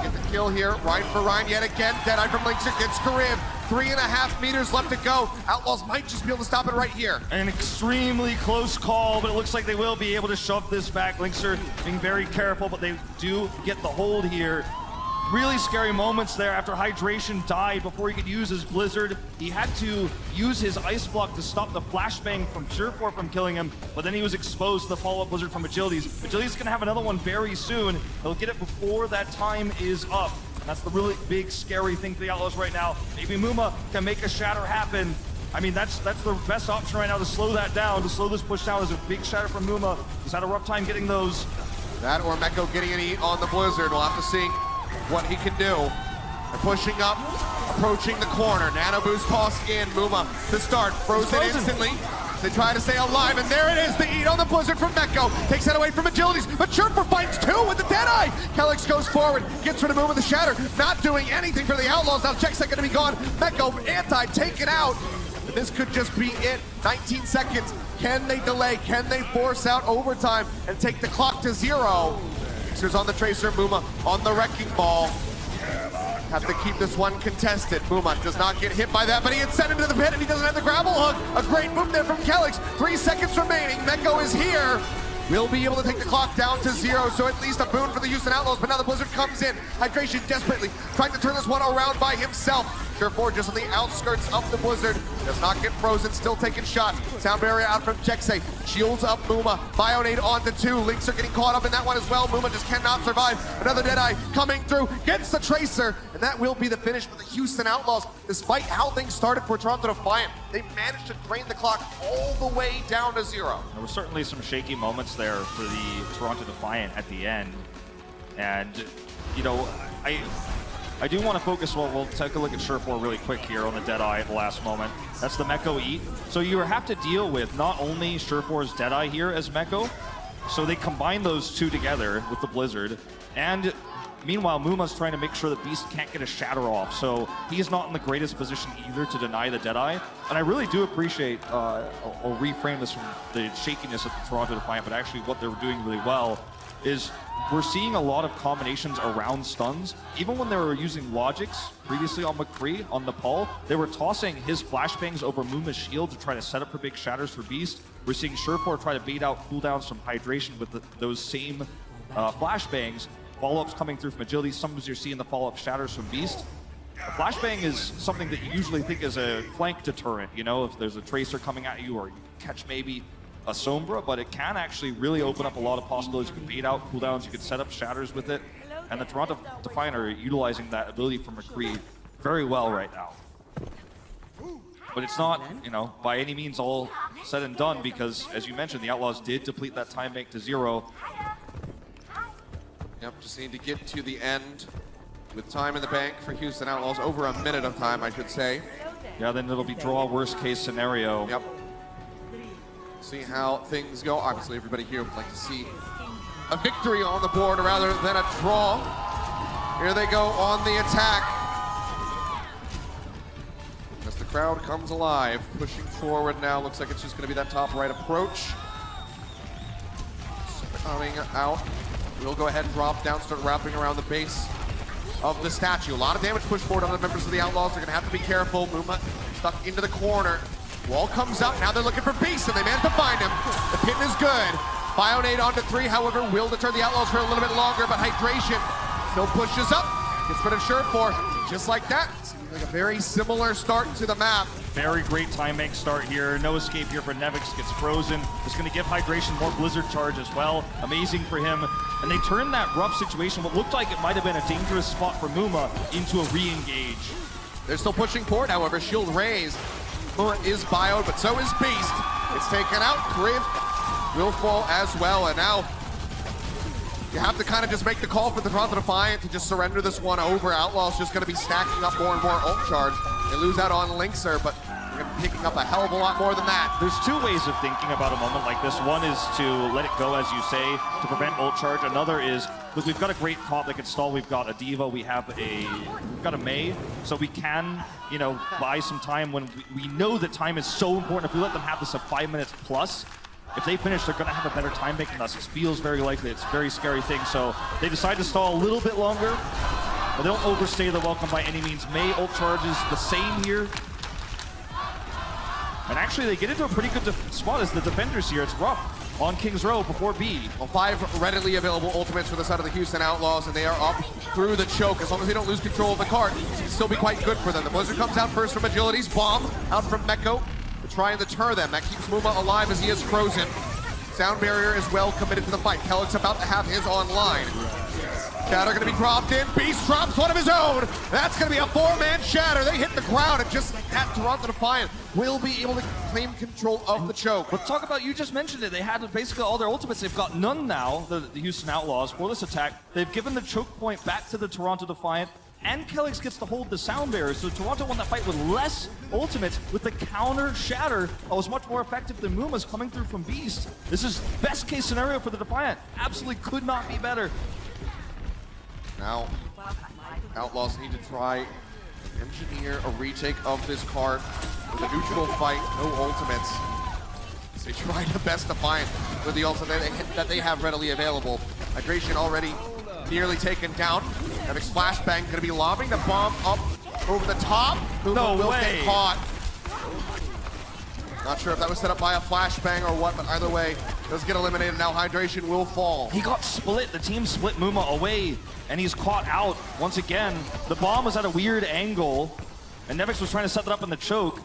Get the kill here. Ryan for Ryan yet again. Deadeye from Linkster gets Karev. 3.5 meters left to go. Outlaws might just be able to stop it right here. An extremely close call, but it looks like they will be able to shove this back. Linkster being very careful, but they do get the hold here. Really scary moments there after Hydration died before he could use his Blizzard. He had to use his Ice Block to stop the flashbang from Surefour from killing him, but then he was exposed to the follow-up Blizzard from Agilities. Agilities going to have another one very soon. They'll get it before that time is up. That's the really big, scary thing for the Outlaws right now. Maybe Muma can make a shatter happen. I mean, that's the best option right now to slow that down, to slow this push down. Is a big shatter from Muma. He's had a rough time getting those. That or Meko getting an eat on the Blizzard. We'll have to see what he can do. They're pushing up, approaching the corner. Nano boost tossed in. Muma to start. Frozen instantly. They try to stay alive, and there it is. The eat on the Blizzard from Meko. Takes that away from Agilities, but Surefour finds 2 with the Deadeye. Kelix goes forward, gets rid of Muma the Shatter. Not doing anything for the Outlaws. Now Jekse going to be gone. Meko anti taken out. This could just be it. 19 seconds. Can they delay? Can they force out overtime and take the clock to 0? Mixer's on the Tracer, Muma on the Wrecking Ball. Have to keep this one contested. Muma does not get hit by that, but he gets sent into the pit and he doesn't have the grapple hook. A great move there from Kelix. 3 seconds remaining. Meko is here. We'll be able to take the clock down to 0, so at least a boon for the Houston Outlaws, but now the Blizzard comes in. Hydration desperately trying to turn this one around by himself. Surefour just on the outskirts of the Blizzard. Does not get frozen, still taking shots. Sound barrier out from Jekse. Shields up Muma. Bionade onto 2. Links are getting caught up in that one as well. Muma just cannot survive. Another Deadeye coming through. Gets the Tracer. And that will be the finish for the Houston Outlaws. Despite how things started for Toronto Defiant, they managed to drain the clock all the way down to 0. There were certainly some shaky moments there for the Toronto Defiant at the end. And, you know, I do want to focus, we'll take a look at Surefour really quick here on the Deadeye at the last moment. That's the Meko eat. So you have to deal with not only Surefour's Deadeye here as Meko, so they combine those 2 together with the Blizzard, and meanwhile Muma's trying to make sure that Beast can't get a shatter off, so he's not in the greatest position either to deny the Deadeye. And I really do appreciate, I'll reframe this from the shakiness of the Toronto Defiant, but actually what they're doing really well is we're seeing a lot of combinations around stuns. Even when they were using logics previously on McCree, on Nepal, they were tossing his flashbangs over Muma's shield to try to set up for big shatters for Beast. We're seeing Surefour try to bait out cooldowns from Hydration with those same flashbangs. Follow-ups coming through from Agility. Sometimes you're seeing the follow-up shatters from Beast. A flashbang is something that you usually think is a flank deterrent, you know, if there's a Tracer coming at you or you catch maybe a Sombra, but it can actually really open up a lot of possibilities. You can bait out cooldowns, you can set up shatters with it, and the Toronto Defiant are utilizing that ability from McCree very well right now. But it's not, you know, by any means all said and done, because as you mentioned, the Outlaws did deplete that time bank to 0. Yep, just need to get to the end with time in the bank for Houston Outlaws. Over a minute of time, I should say. Yeah, then it'll be draw worst case scenario. Yep. See how things go. Obviously, everybody here would like to see a victory on the board rather than a draw. Here they go on the attack. As the crowd comes alive, pushing forward now. Looks like it's just going to be that top right approach. Coming out. We'll go ahead and drop down, start wrapping around the base of the statue. A lot of damage pushed forward on the members of the Outlaws. They're going to have to be careful. Muma stuck into the corner. Wall comes up. Now they're looking for Beast, and they managed to find him. The pin is good. Bionade onto 3, however, will deter the Outlaws for a little bit longer, but Hydration still pushes up. Gets rid of Surefour. Just like that. Seems like a very similar start to the map. Very great time bank start here. No escape here for Nevix. Gets frozen. It's going to give Hydration more Blizzard charge as well. Amazing for him. And they turned that rough situation, what looked like it might have been a dangerous spot for Muma, into a re-engage. They're still pushing forward, however. Shield raised. Muma is bioed, but so is Beast. It's taken out. Kriv will fall as well. And now you have to kind of just make the call for the Toronto Defiant to just surrender this one over. Outlaws just going to be stacking up more and more ult charge. They lose out on Linkser, but they're going to be picking up a hell of a lot more than that. There's two ways of thinking about a moment like this. One is to let it go, as you say, to prevent ult charge. Another is, look, we've got a great top that can stall. We've got a Diva, we've got a May, so we can, you know, buy some time when we know that time is so important. If we let them have this at 5 minutes plus, if they finish, they're going to have a better time bank than us. It feels very likely. It's a very scary thing. So they decide to stall a little bit longer, but they don't overstay the welcome by any means. May ult charges the same here. And actually, they get into a pretty good spot as the defenders here. It's rough on King's Row before B. Well, 5 readily available ultimates for the side of the Houston Outlaws, and they are up through the choke. As long as they don't lose control of the cart, it can still be quite good for them. The Blizzard comes out first from Agility's bomb, out from Meko. Trying to deter them. That keeps Muma alive as he is frozen. Sound Barrier is well committed to the fight. Kellick's about to have his online. Shatter going to be dropped in. Beast drops one of his own. That's going to be a 4-man Shatter. They hit the ground, and just like that, Toronto Defiant will be able to claim control of the choke. But talk about, you just mentioned it, they had basically all their ultimates. They've got none now, the Houston Outlaws, for this attack. They've given the choke point back to the Toronto Defiant, and Kellex gets to hold the Sound Barrier. So Toronto won that fight with less ultimates, with the counter Shatter that was much more effective than Muma's coming through from Beast. This is best case scenario for the Defiant. Absolutely could not be better. Now, Outlaws need to try and engineer a retake of this card with a neutral fight, no ultimates. So they try the best Defiant with the ultimate that they have readily available. Hydration already nearly taken down. Nevix Flashbang going to be lobbing the bomb up over the top. No will way. get caught. Not sure if that was set up by a flashbang or what, but either way, does get eliminated. Now Hydration will fall. He got split. The team split Muma away, and he's caught out once again. The bomb was at a weird angle, and Nevix was trying to set that up in the choke.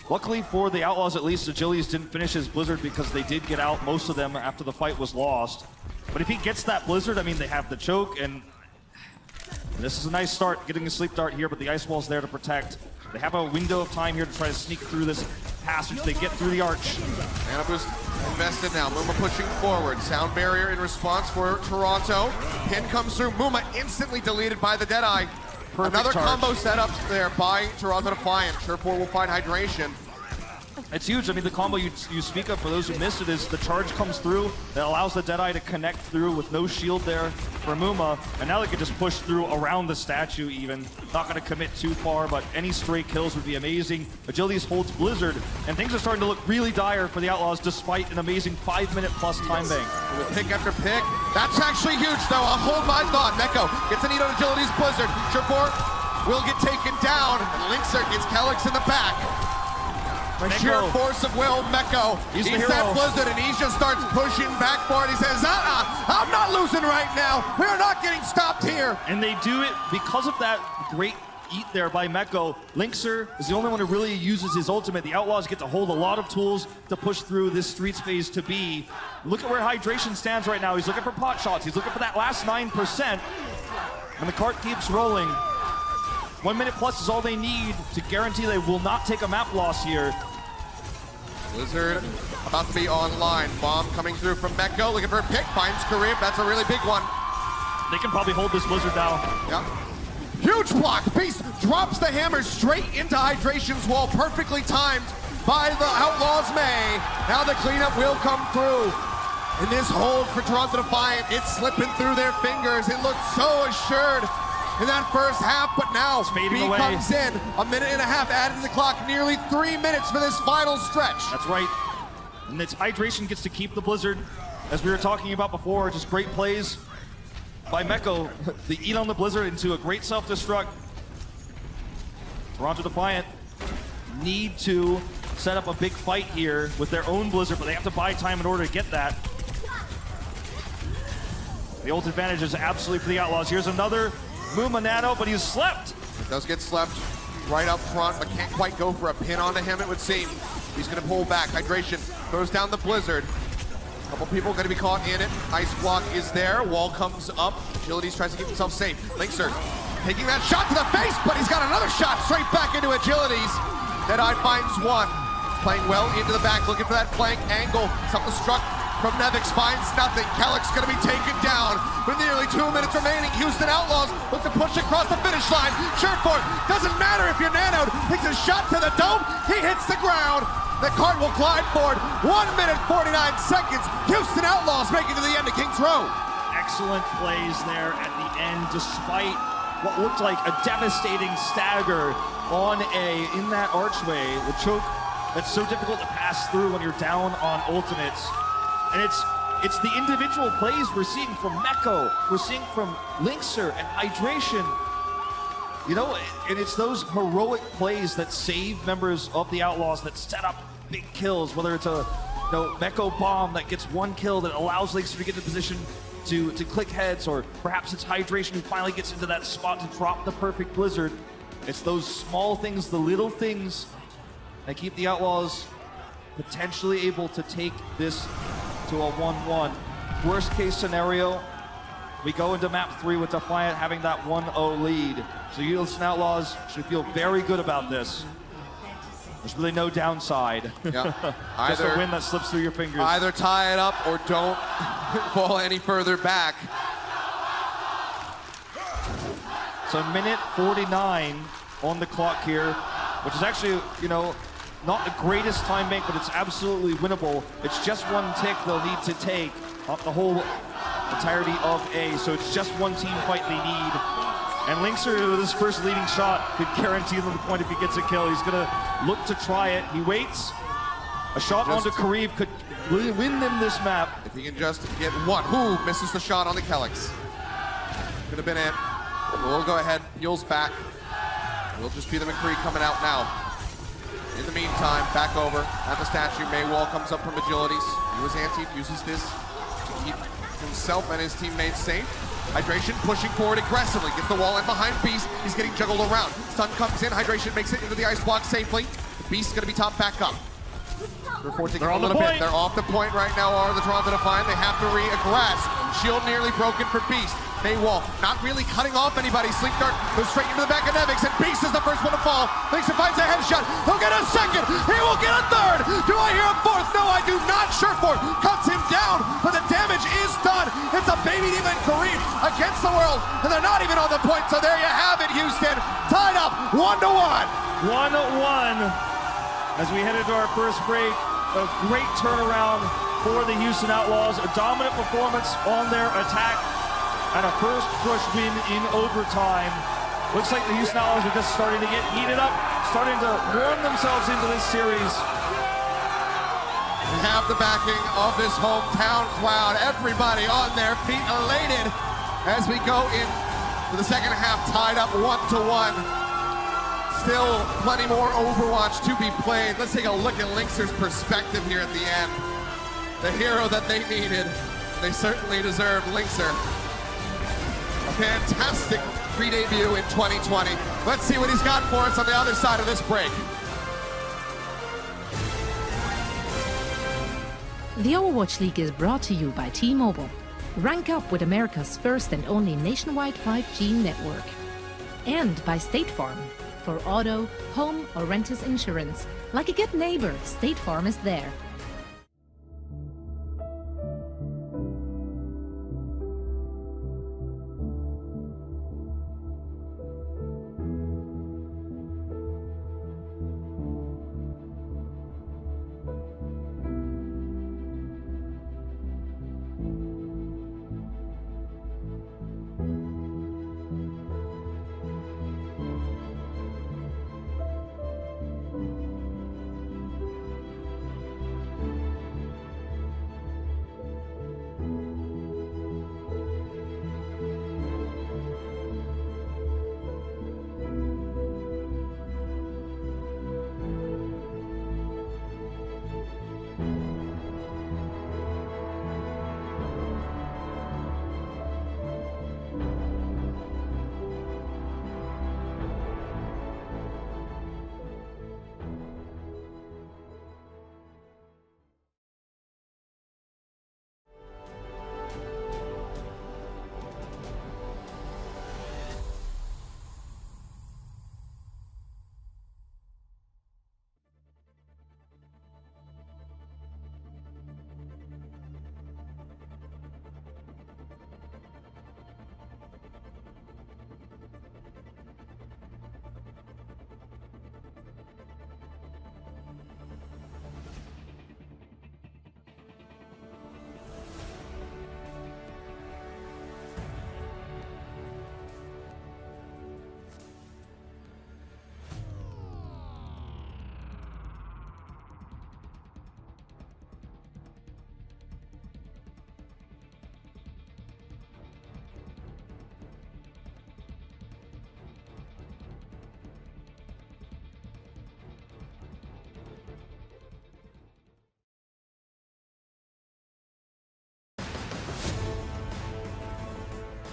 Luckily for the Outlaws, at least, Agilities didn't finish his Blizzard because they did get out, most of them, after the fight was lost. But if he gets that Blizzard, I mean, they have the choke, and this is a nice start, getting a sleep dart here, but the Ice Wall's there to protect. They have a window of time here to try to sneak through this passage. They get through the arch. Mana boost invested now. Muma pushing forward. Sound Barrier in response for Toronto. Pin comes through. Muma instantly deleted by the Deadeye. Another combo set up there by Toronto Defiant. Surefour will find Hydration. It's huge. I mean, the combo you speak of, for those who missed it, is the charge comes through that allows the Deadeye to connect through with no shield there for Muma, and now they can just push through around the statue even. Not going to commit too far, but any stray kills would be amazing. Agilities holds Blizzard, and things are starting to look really dire for the Outlaws despite an amazing 5-minute plus time bank. With pick after pick. That's actually huge, though. I'll hold my thought. Meko gets a need on Agility's Blizzard. Surefour will get taken down, and Linkser gets Kellex in the back. By sheer force of will, Meko, he's that Blizzard, and he just starts pushing back for it. He says, I'm not losing right now. We're not getting stopped here. And they do it because of that great eat there by Meko. Linkser is the only one who really uses his ultimate. The Outlaws get to hold a lot of tools to push through this streets phase to B. Look at where Hydration stands right now. He's looking for pot shots. He's looking for that last 9%. And the cart keeps rolling. 1 minute plus is all they need to guarantee they will not take a map loss here. Blizzard about to be online. Bomb coming through from Meko, looking for a pick, finds Kareem. That's a really big one. They can probably hold this Blizzard now. Yep. Huge block. Beast drops the hammer straight into Hydration's wall, perfectly timed by the Outlaws May. Now the cleanup will come through. And this hold for Toronto Defiant, it's slipping through their fingers. It looked so assured in that first half, but now B comes in. A minute and a half added to the clock, nearly 3 minutes for this final stretch. That's right. And it's Hydration gets to keep the Blizzard. As we were talking about before, just great plays by Meko. They eat on the Blizzard into a great self-destruct. Toronto Defiant need to set up a big fight here with their own Blizzard, but they have to buy time in order to get that. The ult advantage is absolutely for the Outlaws. Here's another Mumanado, but he's slept. It does get slept right up front, but can't quite go for a pin onto him, it would seem. He's gonna pull back. Hydration throws down the Blizzard. A couple people gonna be caught in it. Ice block is there. Wall comes up. Agilities tries to keep himself safe. Linkser taking that shot to the face, but he's got another shot straight back into Agilities. Deadeye finds one. Playing well into the back, looking for that flank angle. Something struck from Nevix, finds nothing. Kellick's gonna be taken down with nearly 2 minutes remaining. Houston Outlaws look to push across the finish line. Surefoot, doesn't matter if you're nanoed. Takes a shot to the dome, he hits the ground. The cart will glide forward. 1 minute, 49 seconds. Houston Outlaws make it to the end of Kings Row. Excellent plays there at the end, despite what looked like a devastating stagger on in that archway. The choke that's so difficult to pass through when you're down on ultimates. And it's the individual plays we're seeing from Meko, we're seeing from Linkser and Hydration. You know, and it's those heroic plays that save members of the Outlaws, that set up big kills, whether it's a Meko bomb that gets one kill that allows Linkser to get in position to click heads, or perhaps it's Hydration who finally gets into that spot to drop the perfect Blizzard. It's those small things, the little things, that keep the Outlaws potentially able to take this to a 1-1. Worst case scenario, we go into map 3 with Defiant having that 1-0 lead. So Houston Outlaws should feel very good about this. There's really no downside. Yeah. Just a win that slips through your fingers. Either tie it up or don't fall any further back. So minute 49 on the clock here, which is actually, not the greatest time bank, but it's absolutely winnable. It's just one tick they'll need to take off the whole entirety of A, so it's just one team fight they need. And Linkser, with his first leading shot, could guarantee them the point if he gets a kill. He's gonna look to try it. He waits. A shot onto Kareem could win them this map. If he can just get one. Who misses the shot on the Kellics? Could have been it. We'll go ahead, heals back. Will just be the McCree coming out now. In the meantime, back over at the statue. Maywall comes up from Agilities. He was anti, uses this to keep himself and his teammates safe. Hydration pushing forward aggressively, gets the wall in behind Beast. He's getting juggled around. Stun comes in, Hydration makes it into the ice block safely. Beast's gonna be topped back up. They're on a little bit. They're off the point right now, are the Toronto Defiant. They have to re-aggress. Shield nearly broken for Beast. Maywall not really cutting off anybody. Sleep Dart goes straight into the back of Nevix, and Beast is the first one to fall. Linkser finds a headshot. He'll get a second. He will get a third. Do I hear a fourth? No, I do not. Surefoot cuts him down, but the damage is done. It's a baby demon Kareem against the world, and they're not even on the point. So there you have it, Houston. Tied up 1-1. 1-1. As we head into our first break, a great turnaround for the Houston Outlaws. A dominant performance on their attack, and a first push win in overtime. Looks like the Houston Outlaws are just starting to get heated up, starting to warm themselves into this series. We have the backing of this hometown crowd. Everybody on their feet, elated as we go into the second half, tied up 1-1. Still plenty more Overwatch to be played. Let's take a look at Linkser's perspective here at the end. The hero that they needed. They certainly deserve Linkser. A fantastic re-debut in 2020. Let's see what he's got for us on the other side of this break. The Overwatch League is brought to you by T-Mobile. Rank up with America's first and only nationwide 5G network. And by State Farm. For auto, home, or renters insurance, like a good neighbor, State Farm is there.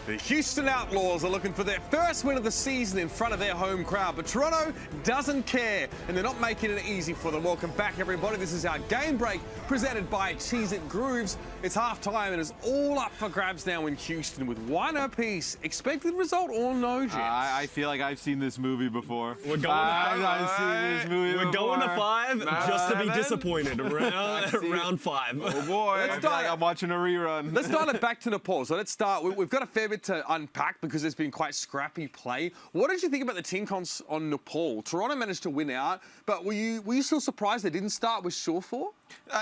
The Houston Outlaws are looking for their first win of the season in front of their home crowd, but Toronto doesn't care, and they're not making it easy for them. Welcome back, everybody. This is our game break presented by Cheez It Grooves. It's halftime, and it's all up for grabs now in Houston with one apiece. Expected result or no, gents? I feel like I've seen this movie before. We're going to 5 just to be disappointed. Round 5. Oh boy, I'm watching a rerun. Let's dial it back to Nepal. So let's start. We've got a fair bit to unpack because there's been quite scrappy play. What did you think about the team cons on Nepal? Toronto managed to win out, but were you still surprised they didn't start with Surefour?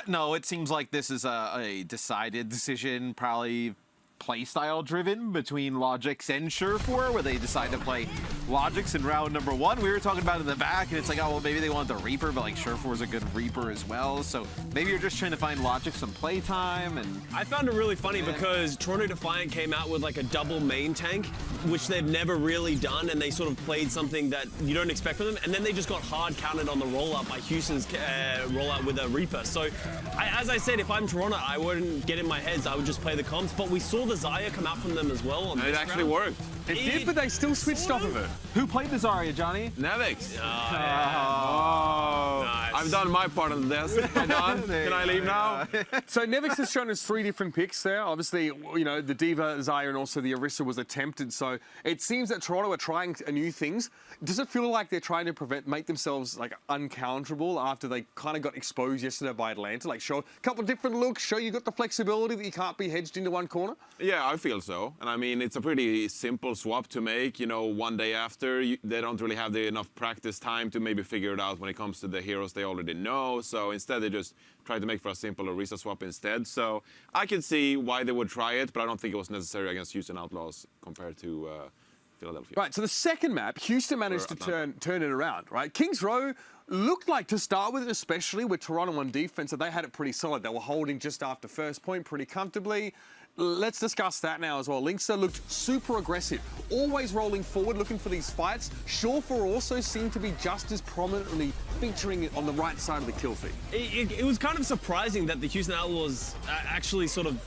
No, it seems like this is a decided decision, probably playstyle driven between Logix and Surefour, where they decide to play Logix in round number 1. We were talking about it in the back, and it's like, oh, well, maybe they want the Reaper, but like Surefour's a good Reaper as well. So maybe you're just trying to find Logix some playtime. And I found it really funny because Toronto Defiant came out with like a double main tank, which they've never really done, and they sort of played something that you don't expect from them, and then they just got hard counted on the rollout by Houston's rollout with a Reaper. So as I said, if I'm Toronto, I wouldn't get in my heads. I would just play the comps, but we saw the Zarya come out from them as well. It actually worked. It did, but they still switched off of it. Who played the Zarya, Johnny? Nevix. Nice. I've done my part on the desk. Can I leave now? So Nevix has shown us 3 different picks there. Obviously, you know, the Diva, Zarya, and also the Orisa was attempted. So it seems that Toronto are trying new things. Does it feel like they're trying to make themselves like uncounterable after they kind of got exposed yesterday by Atlanta? Like show a couple of different looks, show you got the flexibility that you can't be hedged into one corner? Yeah, I feel so. And I mean, it's a pretty simple swap to make. You know, one day after, they don't really have enough practice time to maybe figure it out when it comes to the heroes they already know. So instead, they just try to make for a simple Orisa swap instead. So I can see why they would try it, but I don't think it was necessary against Houston Outlaws compared to Philadelphia. Right, so the second map, Houston managed to turn it around, right? Kings Row looked like, to start with, especially with Toronto on defense, that they had it pretty solid. They were holding just after first point pretty comfortably. Let's discuss that now as well. Linkster looked super aggressive, always rolling forward, looking for these fights. Surefour also seemed to be just as prominently featuring on the right side of the kill feed. It was kind of surprising that the Houston Outlaws actually sort of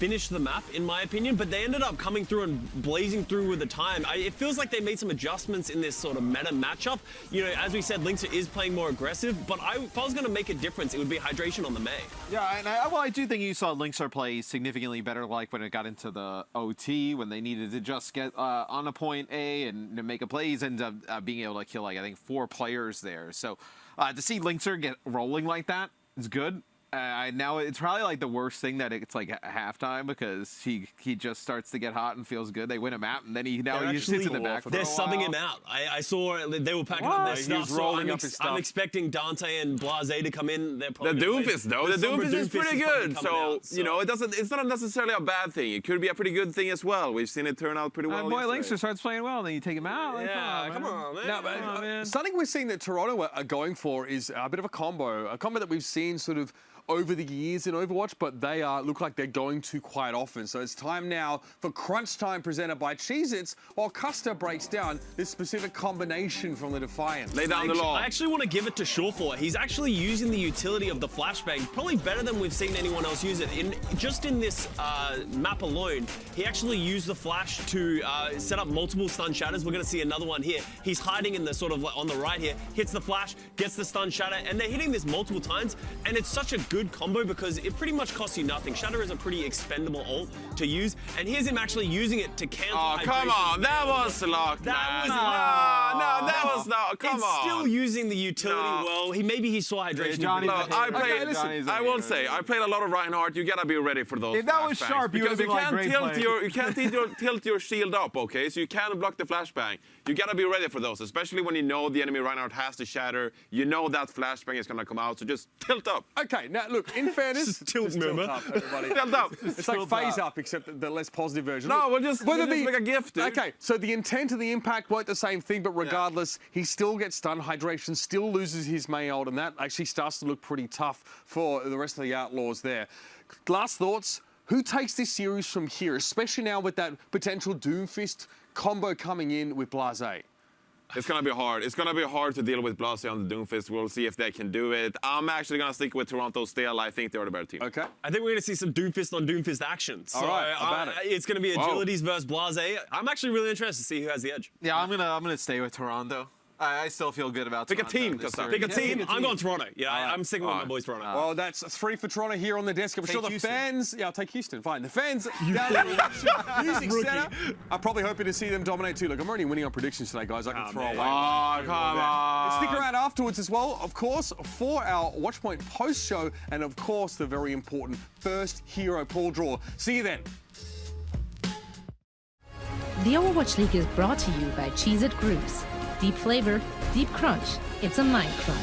finish the map, in my opinion, but they ended up coming through and blazing through with the time. It feels like they made some adjustments in this sort of meta matchup. You know, as we said, Linkser is playing more aggressive, but if I was going to make a difference, it would be hydration on the May. Yeah, and I do think you saw Linkser play significantly better, like when it got into the OT, when they needed to just get on a point A and make a play. He's ended up being able to kill, like, I think 4 players there. So to see Linkser get rolling like that is good. Now it's probably like the worst thing that it's like halftime, because he just starts to get hot and feels good. They win a map, and then he just sits in the back for They're a while. subbing him out. I saw they were packing up their stuff. So I'm expecting Dante and Blase to come in. The Doomfist, though. The Doomfist is pretty good. So, you know, it's not necessarily a bad thing. It could be a pretty good thing as well. We've seen it turn out pretty well. Boy, Linkser starts playing well, and then you take him out. Like, yeah, come on, man. Now, man. Something we're seeing that Toronto are going for is a bit of a combo that we've seen sort of over the years in Overwatch, but they look like they're going to quite often. So it's time now for Crunch Time presented by Cheez-Its, while Custer breaks down this specific combination from the Defiant. Lay down the law. I actually want to give it to Shawfor. He's actually using the utility of the flashbang probably better than we've seen anyone else use it. Just in this map alone, he actually used the flash to set up multiple stun shatters. We're going to see another one here. He's hiding in the sort of on the right here, hits the flash, gets the stun shatter, and they're hitting this multiple times, and it's such a good combo because it pretty much costs you nothing. Shatter is a pretty expendable ult to use, and here's him actually using it to cancel hydration. Come on, that was luck, that was that was not. Come on. Still using the utility well. Maybe he saw hydration. I will say, I played a lot of Reinhardt. You gotta be ready for those. If that was sharp, you would have been like, great play. You can't tilt your shield up, okay? So you can't block the flashbang. You gotta be ready for those, especially when you know the enemy Reinhardt has to shatter. You know that flashbang is gonna come out, so just tilt up. Okay, now look, in fairness, tilt up, everybody. Tilt up. It's like phase up, except the less positive version. No, we'll just make a gift, dude. Okay, so the intent and the impact weren't the same thing, but regardless, he still gets stunned. Hydration still loses his May ult, and that actually starts to look pretty tough for the rest of the Outlaws there. Last thoughts. Who takes this series from here, especially now with that potential Doomfist combo coming in with Blase? It's going to be hard. It's going to be hard to deal with Blase on the Doomfist. We'll see if they can do it. I'm actually going to stick with Toronto still. I think they're the better team. Okay. I think we're going to see some Doomfist on Doomfist action. So all right, about it. It's going to be agilities versus Blase. I'm actually really interested to see who has the edge. Yeah, I'm gonna stay with Toronto. I still feel good about Pick a team. Pick a team. I'm going Toronto. Yeah, I'm sticking with my boys Toronto. Well, that's 3 for Toronto here on the desk. I'm sure the fans... Yeah, I'll take Houston. Fine. The fans down there watching Music Center are probably hoping to see them dominate too. Look, I'm already winning on predictions today, guys. I can throw away. Oh, come on. Stick around afterwards as well, of course, for our Watchpoint post-show and, of course, the very important first hero pool draw. See you then. The Overwatch League is brought to you by Cheez-It Groups. Deep flavor, deep crunch. It's a mind crunch.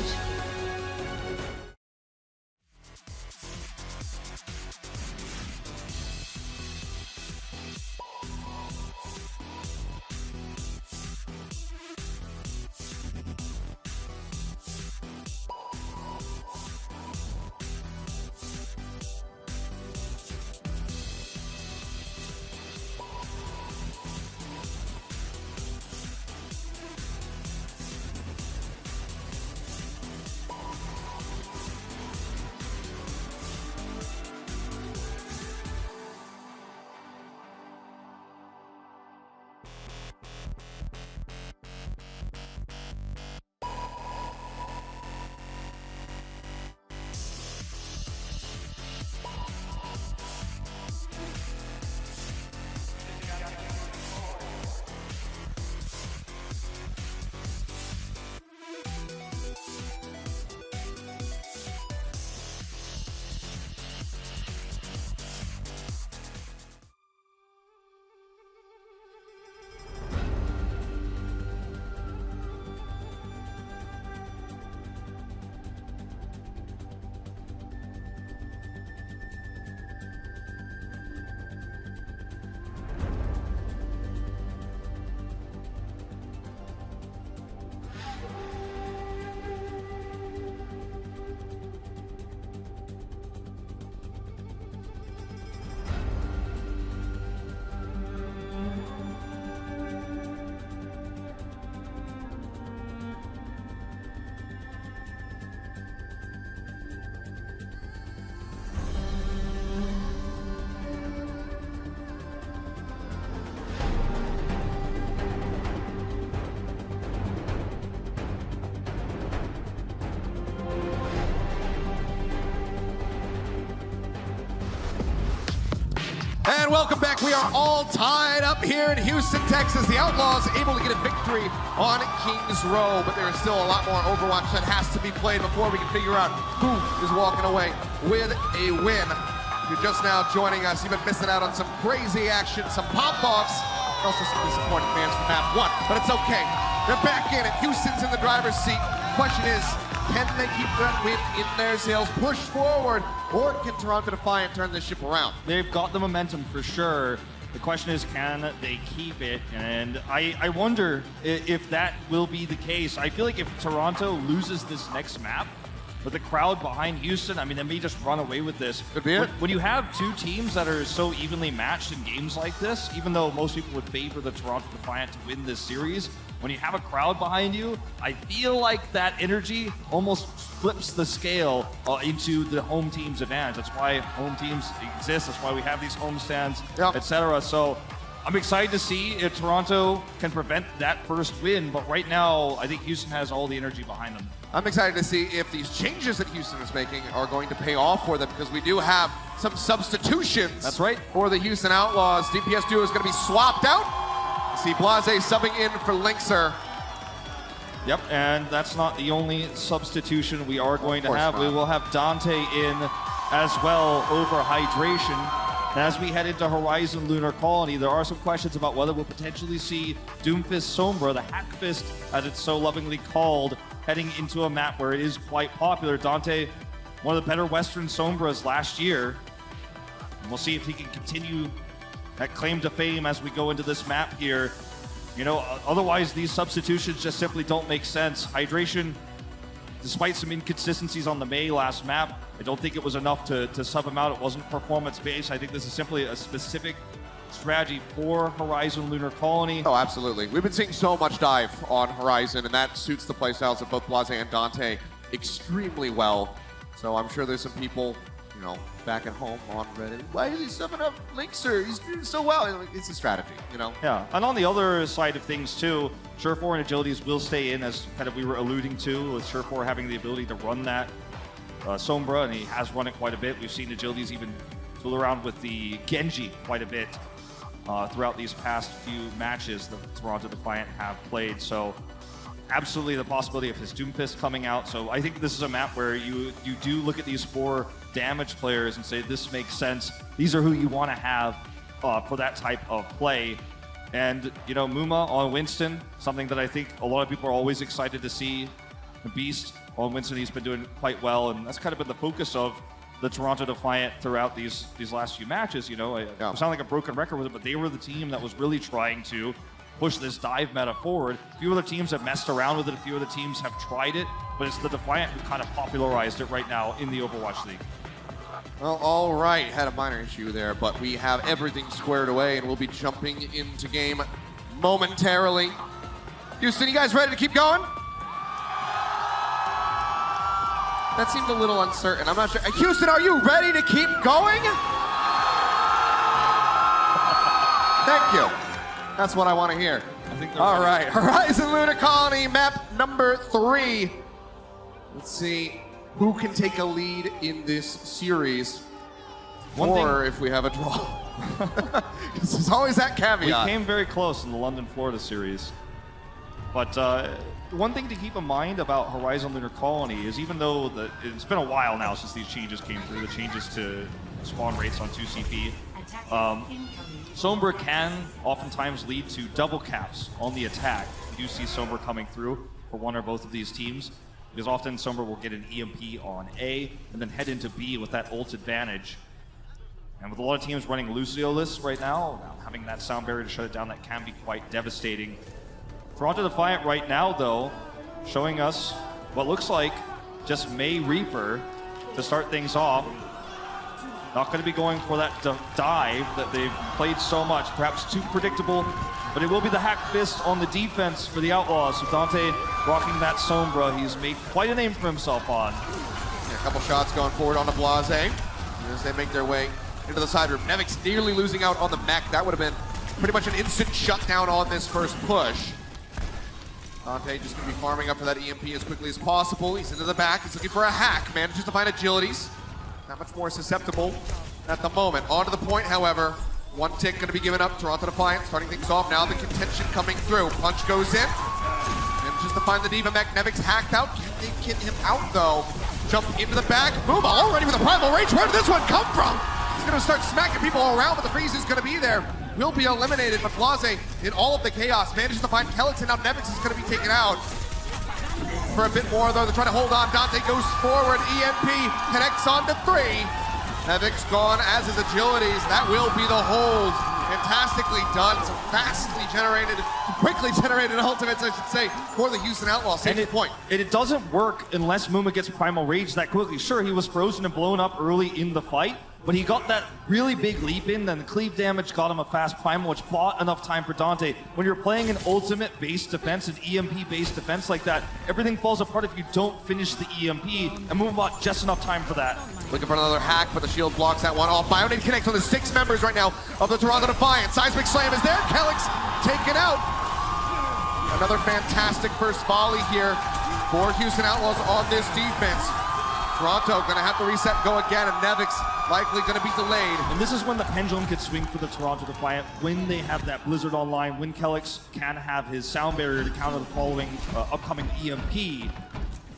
and welcome back. We are all tied up here in Houston, Texas. The Outlaws able to get a victory on Kings Row, but there is still a lot more Overwatch that has to be played before we can figure out who is walking away with a win. If you're just now joining us, you've been missing out on some crazy action, some pop-offs, and also some disappointing fans from map 1, but it's okay. They're back in it. Houston's in the driver's seat. Question is, can they keep that win in their sails, push forward, or can Toronto Defiant turn this ship around? They've got the momentum for sure. The question is, can they keep it? And I wonder if that will be the case. I feel like if Toronto loses this next map, with the crowd behind Houston, I mean, they may just run away with this. Could be it. When you have two teams that are so evenly matched in games like this, even though most people would favor the Toronto Defiant to win this series, when you have a crowd behind you, I feel like that energy almost flips the scale into the home team's advantage. That's why home teams exist. That's why we have these homestands, etc. So I'm excited to see if Toronto can prevent that first win. But right now, I think Houston has all the energy behind them. I'm excited to see if these changes that Houston is making are going to pay off for them, because we do have some substitutions. That's right. For the Houston Outlaws. DPS duo is going to be swapped out. See Blase subbing in for Linkser. Yep, and that's not the only substitution we are going to have. Not. We will have Dante in as well over Hydration. And as we head into Horizon Lunar Colony, there are some questions about whether we'll potentially see Doomfist Sombra, the Hackfist, as it's so lovingly called, heading into a map where it is quite popular. Dante, one of the better Western Sombras last year. And we'll see if he can continue that claim to fame as we go into this map here. You know, otherwise these substitutions just simply don't make sense. Hydration, despite some inconsistencies on the May last map, I don't think it was enough to sub him out. It wasn't performance-based. I think this is simply a specific strategy for Horizon Lunar Colony. Oh, absolutely. We've been seeing so much dive on Horizon, and that suits the playstyles of both Blase and Dante extremely well. So I'm sure there's some people, you know, back at home on Reddit. Why is he summing up Linkser? He's doing so well. It's a strategy, you know? Yeah, and on the other side of things too, Surefour and Agilities will stay in, as kind of we were alluding to, with Surefour having the ability to run that Sombra, and he has run it quite a bit. We've seen Agilities even tool around with the Genji quite a bit throughout these past few matches the Toronto Defiant have played. So absolutely the possibility of his Doomfist coming out. So I think this is a map where you do look at these 4 damage players and say, this makes sense. These are who you want to have for that type of play. And, you know, Muma on Winston, something that I think a lot of people are always excited to see. The Beast on Winston, he's been doing quite well, and that's kind of been the focus of the Toronto Defiant throughout these last few matches. You know, I sound like a broken record with it, but they were the team that was really trying to push this dive meta forward. A few other teams have messed around with it, a few other teams have tried it, but it's the Defiant who kind of popularized it right now in the Overwatch League. Well, all right, had a minor issue there, but we have everything squared away, and we'll be jumping into game momentarily. Houston, you guys ready to keep going? That seemed a little uncertain. I'm not sure. Houston, are you ready to keep going? Thank you. That's what I want to hear. All right, Horizon Lunar Colony, map number 3. Let's see who can take a lead in this series, or if we have a draw. There's always that caveat. We came very close in the London, Florida series. But one thing to keep in mind about Horizon Lunar Colony is, even though it's been a while now since these changes came through, the changes to spawn rates on 2CP, Sombra can oftentimes lead to double caps on the attack. You do see Sombra coming through for one or both of these teams, because often Sombra will get an EMP on A and then head into B with that ult advantage. And with a lot of teams running Lucio lists right now, having that sound barrier to shut it down, that can be quite devastating. Toronto Defiant right now, though, showing us what looks like just May Reaper to start things off. Not going to be going for that dive that they've played so much, perhaps too predictable, but it will be the Hack Fist on the defense for the Outlaws. So Dante rocking that Sombra, he's made quite a name for himself on. Yeah, a couple shots going forward on the Blase as they make their way into the side room. Nevix nearly losing out on the mech. That would have been pretty much an instant shutdown on this first push. Dante just going to be farming up for that EMP as quickly as possible. He's into the back. He's looking for a hack. Manages to find Agilities. Not much more susceptible at the moment. On to the point, however. One tick going to be given up. Toronto Defiant starting things off. Now the contention coming through. Punch goes in. Manages to find the Diva Mech. Nevix hacked out. Can they get him out though? Jump into the back. Boom, already with a primal rage. Where did this one come from? He's going to start smacking people all around, but the freeze is going to be there. Will be eliminated, but Blase in all of the chaos manages to find Kelix, and now Nevix is going to be taken out. For a bit more though, they're trying to hold on. Dante goes forward. EMP connects on to 3. Nevix gone, as is agilities. That will be the hold. Fantastically done. Some quickly generated ultimates, I should say, for the Houston Outlaws. Same point. It doesn't work unless Muma gets Primal Rage that quickly. Sure, he was frozen and blown up early in the fight, but he got that really big leap in, then the cleave damage got him a fast Primal, which bought enough time for Dante. When you're playing an ultimate-based defense, an EMP-based defense like that, everything falls apart if you don't finish the EMP, and Muma bought just enough time for that. Looking for another hack, but the shield blocks that one off. Bionade connects on the 6 members right now of the Toronto Defiant. Seismic Slam is there. Kelix taken out. Another fantastic first volley here for Houston Outlaws on this defense. Toronto gonna have to reset and go again, and Nevix likely gonna be delayed. And this is when the pendulum could swing for the Toronto Defiant, when they have that Blizzard online, when Kelix can have his sound barrier to counter the following upcoming EMP.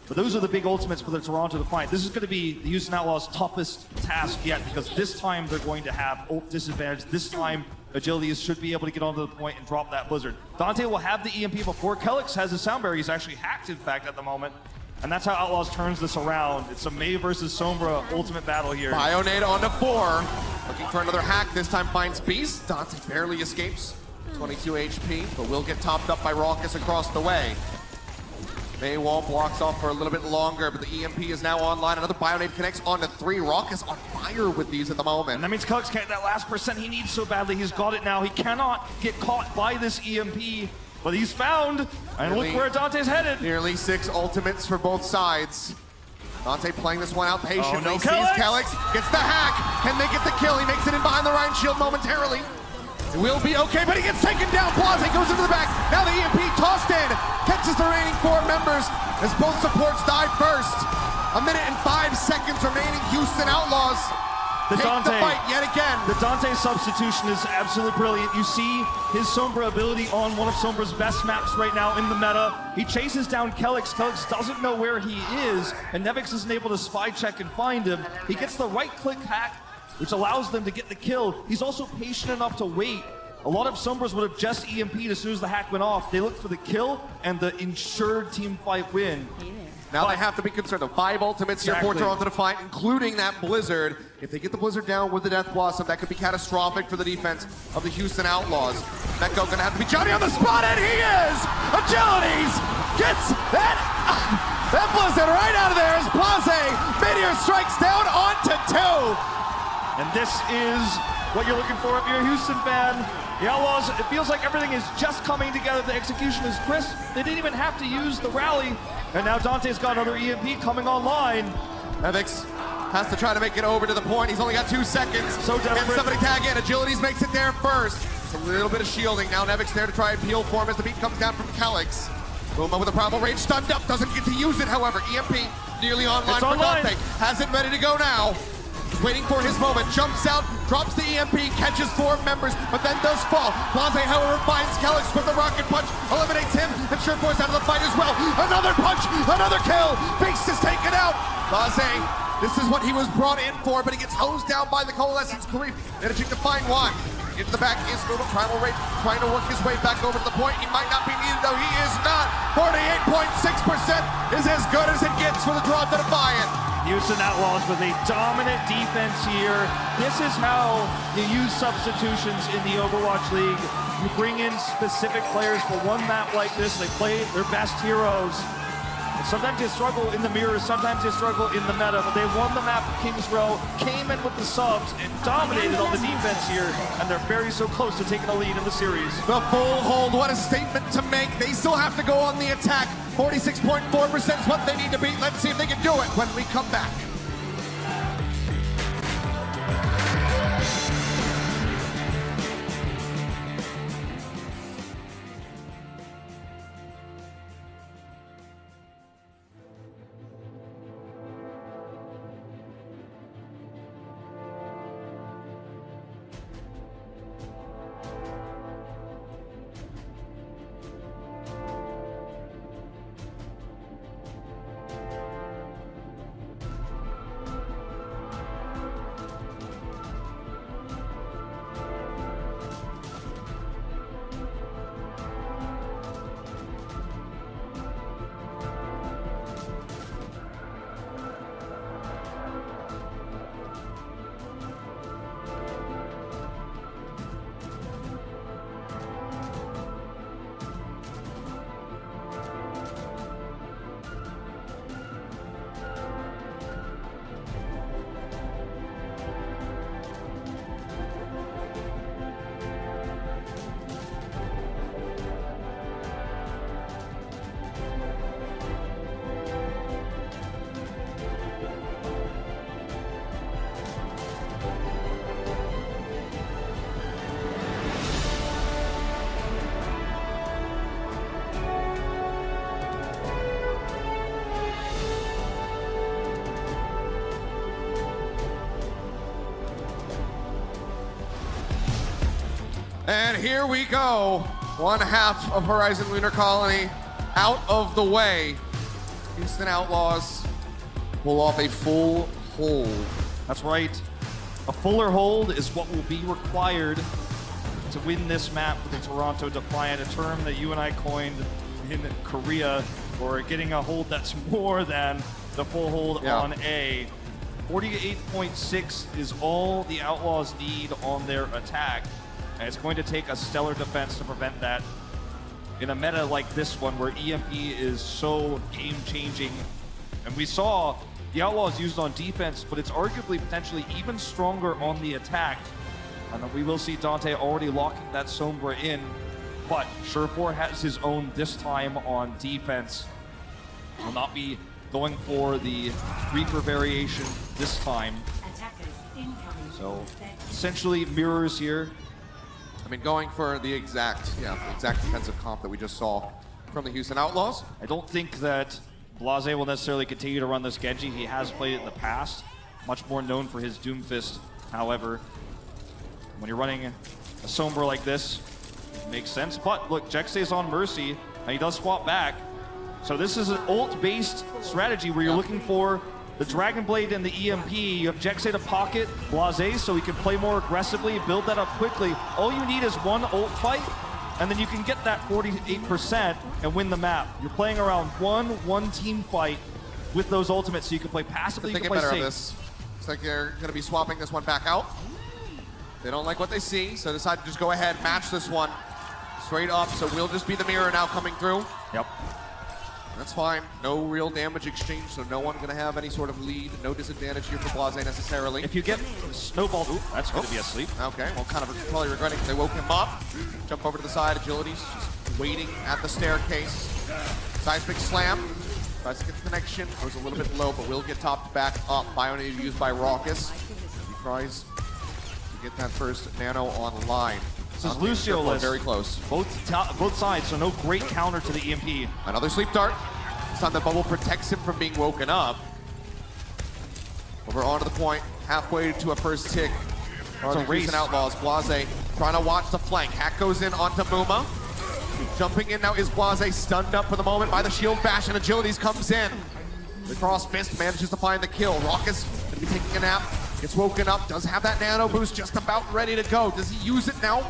But those are the big ultimates for the Toronto Defiant. This is going to be the Houston Outlaws' toughest task yet, because this time they're going to have ult disadvantage. This time, Agilities should be able to get onto the point and drop that Blizzard. Dante will have the EMP before Kelix has his sound barrier. He's actually hacked, in fact, at the moment. And that's how Outlaws turns this around. It's a May versus Sombra ultimate battle here. Bionade onto 4. Looking for another hack. This time finds Beast. Dante barely escapes. 22 HP, but will get topped up by Raucus across the way. Maywall blocks off for a little bit longer, but the EMP is now online. Another Bionade connects onto 3. Raucus on fire with these at the moment. And that means Kelix can't, that last percent he needs so badly. He's got it now. He cannot get caught by this EMP, but he's found. And look where Dante's headed. Nearly 6 ultimates for both sides. Dante playing this one out patiently. Oh, no, sees Kelix, gets the hack. Can they get the kill? He makes it in behind the Rhine Shield momentarily. It will be okay, but he gets taken down. Blase goes into the back. Now the EMP tossed in. Catches the remaining 4 members as both supports die first. 1 minute and 5 seconds remaining. Houston Outlaws take the fight yet again. The Dante substitution is absolutely brilliant. You see his Sombra ability on one of Sombra's best maps right now in the meta. He chases down Kelix. Kelix doesn't know where he is, and Nevix isn't able to spy check and find him. He gets the right-click hack, which allows them to get the kill. He's also patient enough to wait. A lot of Sombras would have just EMP'd as soon as the hack went off. They looked for the kill and the ensured team fight win. Now they have to be concerned of 5 ultimates here for Toronto Defiant, including that Blizzard. If they get the Blizzard down with the Death Blossom, that could be catastrophic for the defense of the Houston Outlaws. Mecco gonna have to be Johnny on the spot, and he is! Agilities gets that Blizzard right out of there as Blase Meteor strikes down onto 2. And this is what you're looking for if you're a Houston fan. The Outlaws, it feels like everything is just coming together. The execution is crisp. They didn't even have to use the rally. And now Dante's got another EMP coming online. Nevix has to try to make it over to the point. He's only got 2 seconds. So desperate. Can somebody tag in? Agilities makes it there first. It's a little bit of shielding. Now Nevix there to try and peel for him as the beat comes down from Kelix. Buma with a primal rage stunned up. Doesn't get to use it, however. EMP nearly online for Dante. Has it ready to go now. He's waiting for his moment, jumps out, drops the EMP, catches 4 members, but then does fall. Blase, however, finds Kelix with the rocket punch, eliminates him, and Sureforce out of the fight as well. Another punch, another kill. Beast is taken out. Blase, this is what he was brought in for, but he gets hosed down by the Coalescence Creep, managing to find 1. Into the back is moving, Primal Rage trying to work his way back over to the point. He might not be needed, though. He is not. 48.6% is as good as it gets for the Toronto Defiant. Houston Outlaws with a dominant defense here. This is how you use substitutions in the Overwatch League. You bring in specific players for one map like this. They play their best heroes. And sometimes they struggle in the mirrors, sometimes they struggle in the meta, but they won the map of Kings Row, came in with the subs, and dominated on the defense here, and they're very so close to taking a lead in the series. The full hold, what a statement to make. They still have to go on the attack. 46.4% is what they need to beat. Let's see if they can do it when we come back. And here we go. One half of Horizon Lunar Colony out of the way. Houston Outlaws pull off a full hold. That's right. A fuller hold is what will be required to win this map for the Toronto Defiant, a term that you and I coined in Korea for getting a hold that's more than the full hold on A. 48.6 is all the Outlaws need on their attack, and it's going to take a stellar defense to prevent that in a meta like this one where EMP is so game-changing. And we saw the Outlaws used on defense, but it's arguably potentially even stronger on the attack. And then we will see Dante already locking that Sombra in, but Surefour has his own this time on defense. Will not be going for the Reaper variation this time. So essentially mirrors here. I mean, going for the exact defensive comp that we just saw from the Houston Outlaws. I don't think that Blase will necessarily continue to run this Genji. He has played it in the past. Much more known for his Doomfist, however. When you're running a Sombra like this, it makes sense. But look, Jexay's on Mercy, and he does swap back. So this is an ult-based strategy where you're looking for the Dragon Blade and the EMP. You have Jexay to pocket Blase so he can play more aggressively, build that up quickly. All you need is one ult fight, and then you can get that 48% and win the map. You're playing around one team fight with those ultimates, so you can play passively, you can play safe. This. Looks like they're going to be swapping this one back out. They don't like what they see, so decide to just go ahead, match this one straight up. So we'll just be the mirror now coming through. Yep. That's fine. No real damage exchange, so no one going to have any sort of lead. No disadvantage here for Blase necessarily. If you get snowballed, that's going to be asleep. Okay, well, kind of probably regretting they woke him up. Jump over to the side, Agility's just waiting at the staircase. Seismic slam. Tries to get the connection. Goes a little bit low, but will get topped back up. Bionade used by Raucus. He tries to get that first nano online. This is Lucio-less. Very close. Both sides, so no great counter to the EMP. Another sleep dart. This time the bubble protects him from being woken up. Over onto the point, halfway to a first tick. The Houston Outlaws, Blase trying to watch the flank. Hack goes in onto Muma. Jumping in now is Blase, stunned up for the moment by the shield bash, and Agilities comes in. The cross fist manages to find the kill. Raucus gonna be taking a nap. Gets woken up, does have that nano boost just about ready to go. Does he use it now?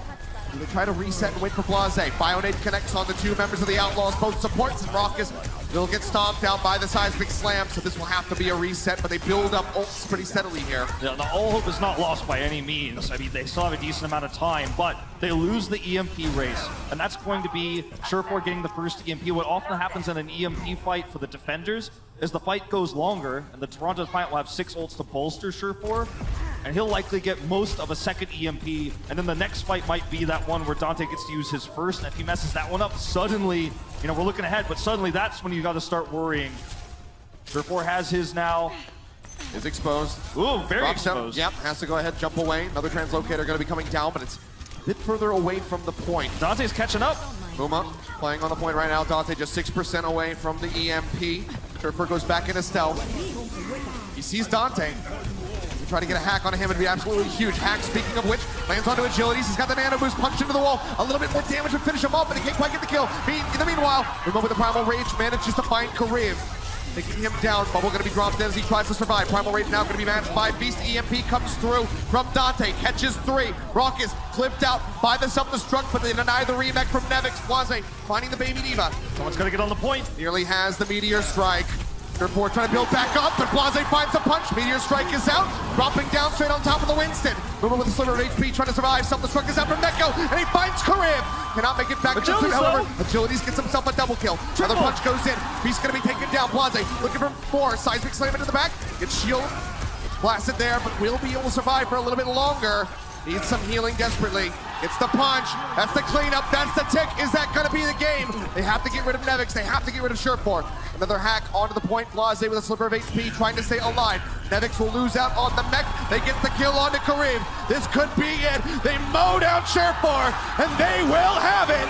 Do they try to reset and wait for Blase? Bionade connects on the two members of the Outlaws, both supports, and Raucus will get stomped out by the Seismic Slam, so this will have to be a reset, but they build up ults pretty steadily here. Yeah, the all hope is not lost by any means. I mean, they still have a decent amount of time, but they lose the EMP race, and that's going to be Surefour getting the first EMP. What often happens in an EMP fight for the defenders is the fight goes longer, and the Toronto Defiant will have 6 ults to bolster Surefour, and he'll likely get most of a second EMP, and then the next fight might be that one where Dante gets to use his first, and if he messes that one up, suddenly, you know, we're looking ahead, but suddenly that's when you got to start worrying. Surefour has his now. Is exposed. Ooh, very Drops exposed. Yep, has to go ahead, jump away. Another translocator going to be coming down, but it's a bit further away from the point. Dante's catching up. Muma playing on the point right now. Dante just 6% away from the EMP. Surefour goes back into stealth. He sees Dante. Try to get a hack on him, it'd be absolutely huge. Hack, speaking of which, lands onto Agilities. He's got the nano boost, punched into the wall. A little bit more damage would finish him off, but he can't quite get the kill. In the meanwhile, Muma with the Primal Rage manages to find Kareem. Taking him down, Bubble gonna be dropped in as he tries to survive. Primal Rage now gonna be matched by Beast. EMP comes through from Dante, catches 3. Raucus clipped out by the self-destruct, but they deny the remake from Nevix. Blase finding the Baby Diva. Someone's gonna get on the point. Nearly has the Meteor Strike. Surefour trying to build back up, but Blase finds a punch. Meteor Strike is out, dropping down straight on top of the Winston. Muma with a sliver of HP, trying to survive. Self-destruct is out from Neko, and he finds Karim. Cannot make it back to the suit, however. Agilities gets himself a double kill. Another punch goes in. Beast's gonna be taken down. Blase looking for 4. Seismic slam into the back. Gets shield blasted there, but will be able to survive for a little bit longer. Needs some healing desperately. It's the punch. That's the cleanup. That's the tick. Is that going to be the game? They have to get rid of Nevix. They have to get rid of Surefour. Another hack onto the point. Blase with a sliver of HP trying to stay alive. Nevix will lose out on the mech. They get the kill onto Kareem. This could be it. They mow down Surefour, and they will have it.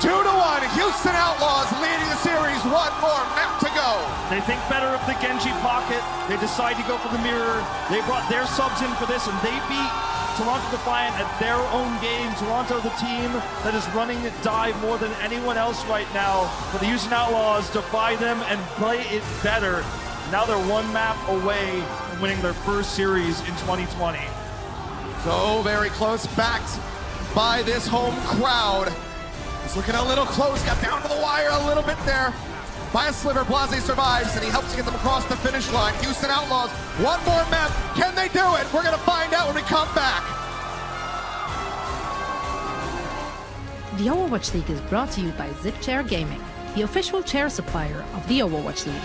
2-1. Houston Outlaws leading the series. One more map to go. They think better of the Genji pocket. They decide to go for the mirror. They brought their subs in for this, and they beat Toronto Defiant at their own game. Toronto, the team that is running dive more than anyone else right now. But the Houston Outlaws defy them and play it better. Now they're one map away from winning their first series in 2020. So very close, backed by this home crowd. He's looking a little close, got down to the wire a little bit there. By a sliver, Blase survives, and he helps to get them across the finish line. Houston Outlaws, one more map. Can they do it? We're going to find out when we come back. The Overwatch League is brought to you by Zip Chair Gaming, the official chair supplier of the Overwatch League.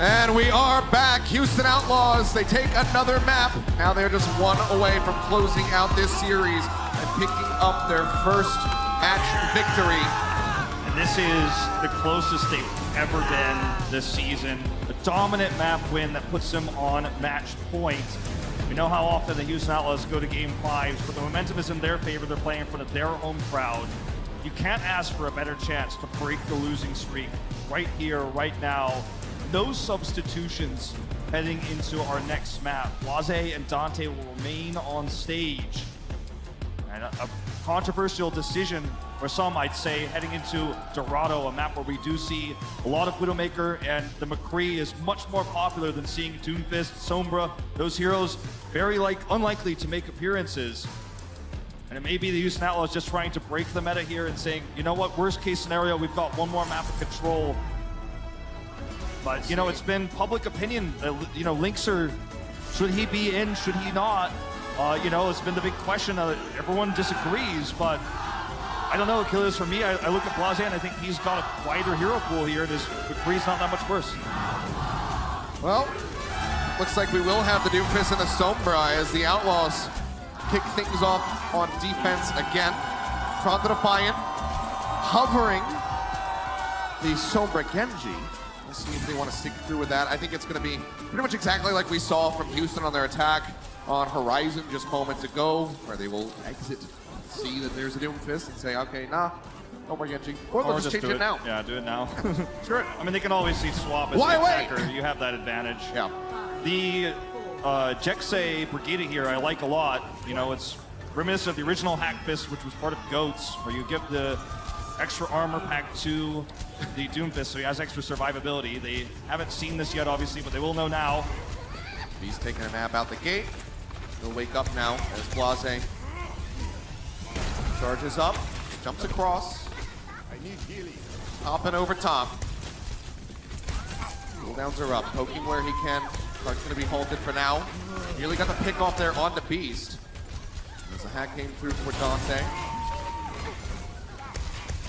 And we are back. Houston Outlaws, they take another map. Now they're just one away from closing out this series and picking up their first match victory. And this is the closest they've ever been this season. A dominant map win that puts them on match point. We know how often the Houston Outlaws go to game 5s, but the momentum is in their favor. They're playing in front of their home crowd. You can't ask for a better chance to break the losing streak right here, right now. No substitutions heading into our next map. Blase and Dante will remain on stage. And a controversial decision, or some might say, heading into Dorado, a map where we do see a lot of Widowmaker, and the McCree is much more popular than seeing Doomfist, Sombra, those heroes very unlikely to make appearances. And it may be the Houston Outlaws just trying to break the meta here and saying, you know what, worst case scenario, we've got one more map of control. But, you know, it's been public opinion that, you know, Linkser, should he be in, should he not? You know, it's been the big question. Everyone disagrees, but I don't know, Achilles, for me, I look at Blase and I think he's got a wider hero pool here, and his McCree's not that much worse. Well, looks like we will have the Doomfist and the Sombra as the Outlaws kick things off on defense again. Toronto Defiant hovering the Sombra Genji. We'll see if they want to stick through with that. I think it's going to be pretty much exactly like we saw from Houston on their attack on Horizon just moments ago, where they will exit, see that there's a Doomfist, and say, okay, nah, no more Genji. Or they'll just change it now. Yeah, do it now. Sure. I mean, they can always see swap as Why the wait? attacker. You have that advantage. Yeah. The Jexay Brigida here I like a lot. You know, it's reminiscent of the original Hack Fist, which was part of GOATS, where you give the extra armor pack to the Doomfist, so he has extra survivability. They haven't seen this yet, obviously, but they will know now. He's taking a nap out the gate. He'll wake up now as Blase charges up, jumps across, hopping over top. Cooldowns are up, poking where he can. Clark's gonna be halted for now. Nearly got the pick off there on the Beast. As the hack came through for Dante.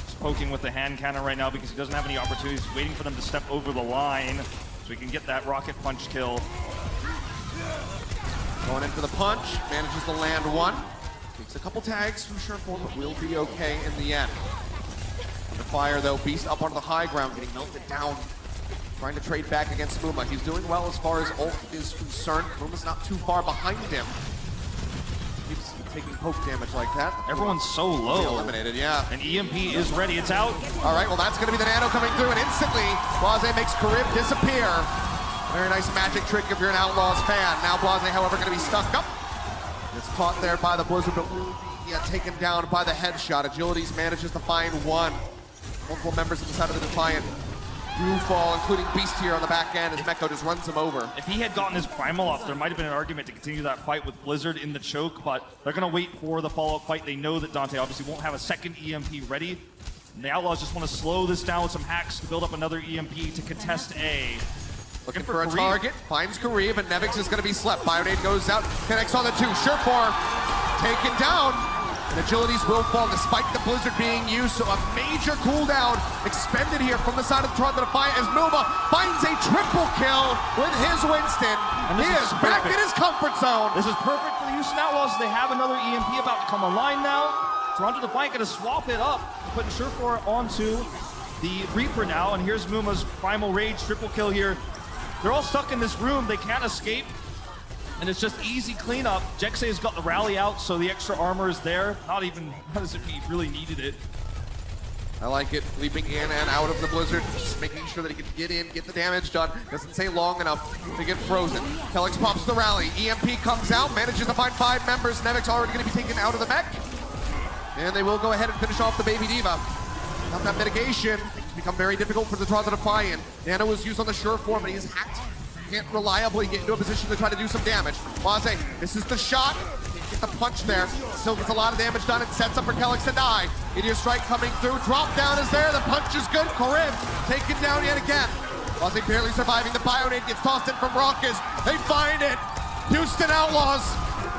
Just poking with the hand cannon right now because he doesn't have any opportunities. He's waiting for them to step over the line so he can get that rocket punch kill. Going in for the punch, manages to land one. Takes a couple tags from Sureform, but will be okay in the end. Under fire though, Beast up onto the high ground, getting melted down. Trying to trade back against Muma. He's doing well as far as ult is concerned. Muma's not too far behind him. Keeps taking poke damage like that. Everyone's so low. Eliminated, yeah. And EMP is ready, it's out. All right, well that's gonna be the nano coming through, and instantly, Blase makes Karib disappear. Very nice magic trick if you're an Outlaws fan. Now Blase, however, gonna be stuck up. Gets caught there by the Blizzard, but will be taken down by the headshot. Agilities manages to find one. Multiple members of the side of the Defiant do fall, including Beast here on the back end as Meko just runs him over. If he had gotten his primal off, there might have been an argument to continue that fight with Blizzard in the choke, but they're gonna wait for the follow-up fight. They know that Dante obviously won't have a second EMP ready. And the Outlaws just want to slow this down with some hacks to build up another EMP to contest A. Looking for a target, finds Karib, and Nevix is gonna be slept. Bionade goes out, connects on the two. Sureform taken down. And Agilities will fall despite the Blizzard being used, so a major cooldown expended here from the side of the Toronto Defiant as Muma finds a triple kill with his Winston. And he is back in his comfort zone. This is perfect for the Houston Outlaws. They have another EMP about to come online now. Toronto Defiant gonna swap it up, putting Sureform onto the Reaper now, and here's Muma's Primal Rage triple kill here. They're all stuck in this room, they can't escape. And it's just easy cleanup. Jexay's got the rally out, so the extra armor is there. Not as if he really needed it. I like it, leaping in and out of the Blizzard, just making sure that he can get in, get the damage done. Doesn't stay long enough to get frozen. Kelix pops the rally, EMP comes out, manages to find 5 members. Nevix already gonna be taken out of the mech. And they will go ahead and finish off the Baby Diva. Without that mitigation, things become very difficult for the Toronto Defiant. Nano was used on the Sureform, but he's hacked. Can't reliably get into a position to try to do some damage. Blase, this is the shot. Get the punch there. Still gets a lot of damage done. It sets up for Kelix to die. Meteor Strike coming through. Drop down is there. The punch is good. Karib taken down yet again. Blase barely surviving. The Bionade gets tossed in from Raucus. They find it. Houston Outlaws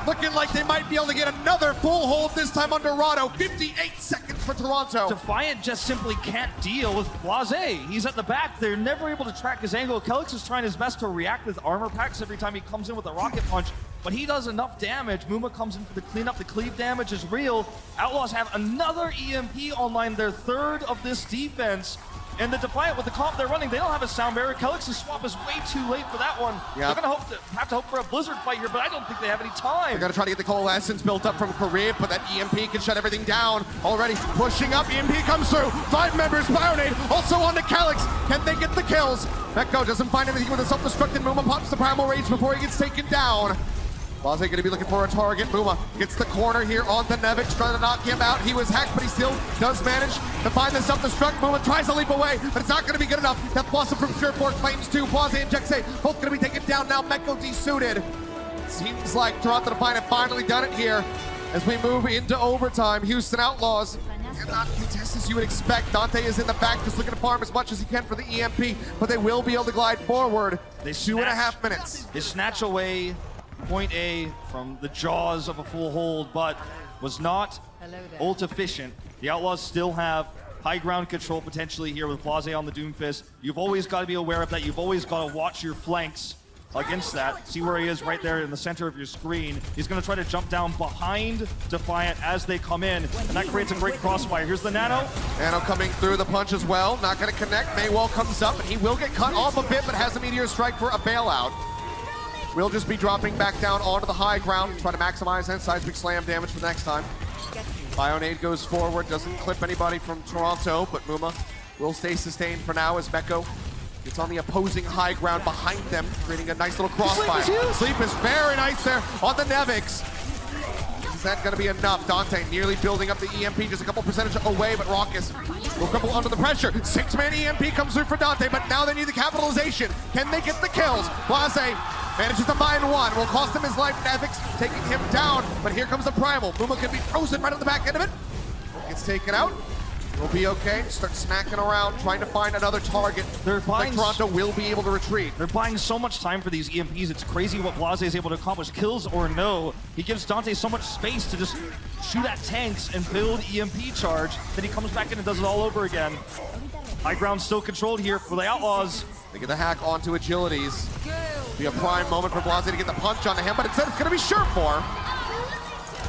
looking like they might be able to get another full hold this time on Dorado. 58 seconds for Toronto. Defiant just simply can't deal with Blase. He's at the back. They're never able to track his angle. Kelix is trying his best to react with armor packs every time he comes in with a rocket punch, but he does enough damage. Muma comes in for the cleanup. The cleave damage is real. Outlaws have another EMP online, their third of this defense. And the Defiant, with the comp they're running, they don't have a sound barrier. Kelix's swap is way too late for that one. They're gonna have to hope for a Blizzard fight here, but I don't think they have any time. They're gonna try to get the coalescence built up from Karib, but that EMP can shut everything down. Already pushing up, EMP comes through. 5 members, Bionade also on to Kelix. Can they get the kills? Meko doesn't find anything with a self-destructed. Muma pops the Primal Rage before he gets taken down. Blase gonna be looking for a target. Muma gets the corner here on the Nevix, trying to knock him out. He was hacked, but he still does manage to find the self-destruct. Muma tries to leap away, but it's not gonna be good enough. Death Blossom from Sureform claims 2. Blase and Jexay both gonna be taken down now. Meko desuited. Seems like Toronto Defiant have finally done it here as we move into overtime. Houston Outlaws cannot contest as you would expect. Dante is in the back just looking to farm as much as he can for the EMP, but they will be able to glide forward. 2.5 minutes. They snatch away point A from the jaws of a full hold, but was not ult efficient. The Outlaws still have high ground control potentially here with Blase on the Doomfist. You've always got to be aware of that. You've always got to watch your flanks against that. See where he is right there in the center of your screen. He's going to try to jump down behind Defiant as they come in, and that creates a great crossfire. Here's the Nano. Nano coming through the punch as well. Not going to connect. Maywall comes up, and he will get cut off a bit, but has a Meteor Strike for a bailout. We'll just be dropping back down onto the high ground, try to maximize that seismic slam damage for the next time. Bionade goes forward, doesn't clip anybody from Toronto, but Muma will stay sustained for now as Meko gets on the opposing high ground behind them, creating a nice little crossfire. Sleep is very nice there on the Nevix. Is that gonna be enough? Dante nearly building up the EMP, just a couple percentage away, but Raucus will crumble under the pressure. 6-man EMP comes through for Dante, but now they need the capitalization. Can they get the kills? Blase manages to find one. Will cost him his life. Nevix taking him down, but here comes the Primal. Muma can be frozen right on the back end of it. Gets taken out. We'll be okay. Start smacking around, trying to find another target. They're buying, Toronto will be able to retreat. They're buying so much time for these EMPs. It's crazy what Blase is able to accomplish. Kills or no, he gives Dante so much space to just shoot at tanks and build EMP charge. Then he comes back in and does it all over again. High ground still controlled here for the Outlaws. They get the hack onto Agilities. Be a prime moment for Blase to get the punch onto him, but instead it's going to be Surefour.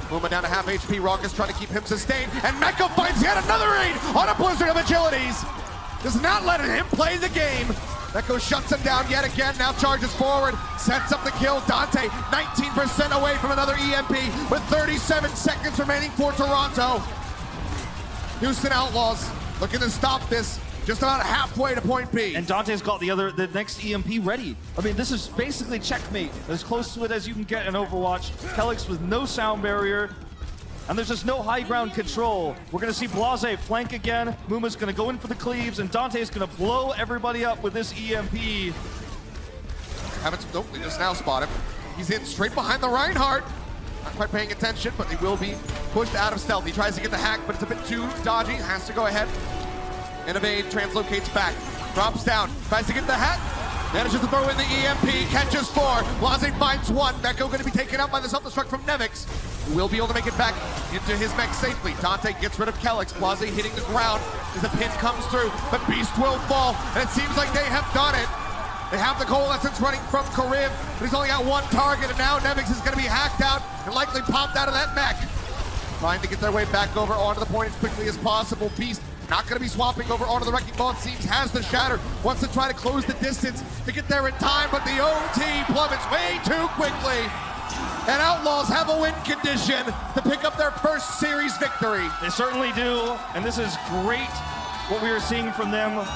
Muma down to half HP. Raucus trying to keep him sustained, and Mecha finds yet another raid on a blizzard of Agilities. Does not let him play the game. Mecha shuts him down yet again. Now charges forward, sets up the kill. Dante 19% away from another EMP with 37 seconds remaining for Toronto. Houston Outlaws looking to stop this. Just about halfway to point B. And Dante's got the next EMP ready. I mean, this is basically checkmate. As close to it as you can get in Overwatch. Kelix with no sound barrier. And there's just no high ground control. We're gonna see Blase flank again. Muma's gonna go in for the cleaves, and Dante's gonna blow everybody up with this EMP. Nope, we just now spot him. He's in straight behind the Reinhardt. Not quite paying attention, but he will be pushed out of stealth. He tries to get the hack, but it's a bit too dodgy. Has to go ahead. Innovate, translocates back, drops down, tries to get the hat, manages to throw in the EMP, catches 4, Blase finds 1, Mecha going to be taken out by the self-destruct from Nevix, who will be able to make it back into his mech safely. Dante gets rid of Kelix, Blase hitting the ground as the pin comes through, but Beast will fall, and it seems like they have done it. They have the coalescence running from Karib, but he's only got 1 target, and now Nevix is going to be hacked out and likely popped out of that mech. Trying to get their way back over onto the point as quickly as possible. Beast not going to be swapping over onto the Wrecking Ball. It seems has the shatter. Wants to try to close the distance to get there in time, but the OT plummets way too quickly. And Outlaws have a win condition to pick up their first series victory. They certainly do, and this is great what we are seeing from them.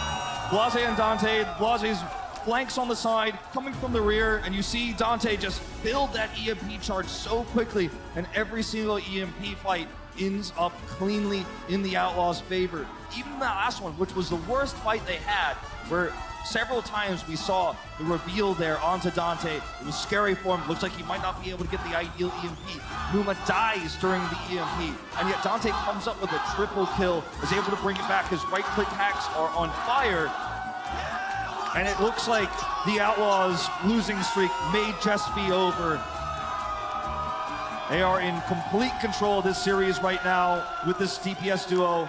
Blase and Dante, Blase's flanks on the side, coming from the rear, and you see Dante just build that EMP charge so quickly, and every single EMP fight ends up cleanly in the Outlaws' favor. Even that last one, which was the worst fight they had, where several times we saw the reveal there onto Dante. It was scary for him. Looks like he might not be able to get the ideal EMP. Muma dies during the EMP, and yet Dante comes up with a triple kill, is able to bring it back. His right-click hacks are on fire, and it looks like the Outlaws' losing streak may just be over. They are in complete control of this series right now with this DPS duo.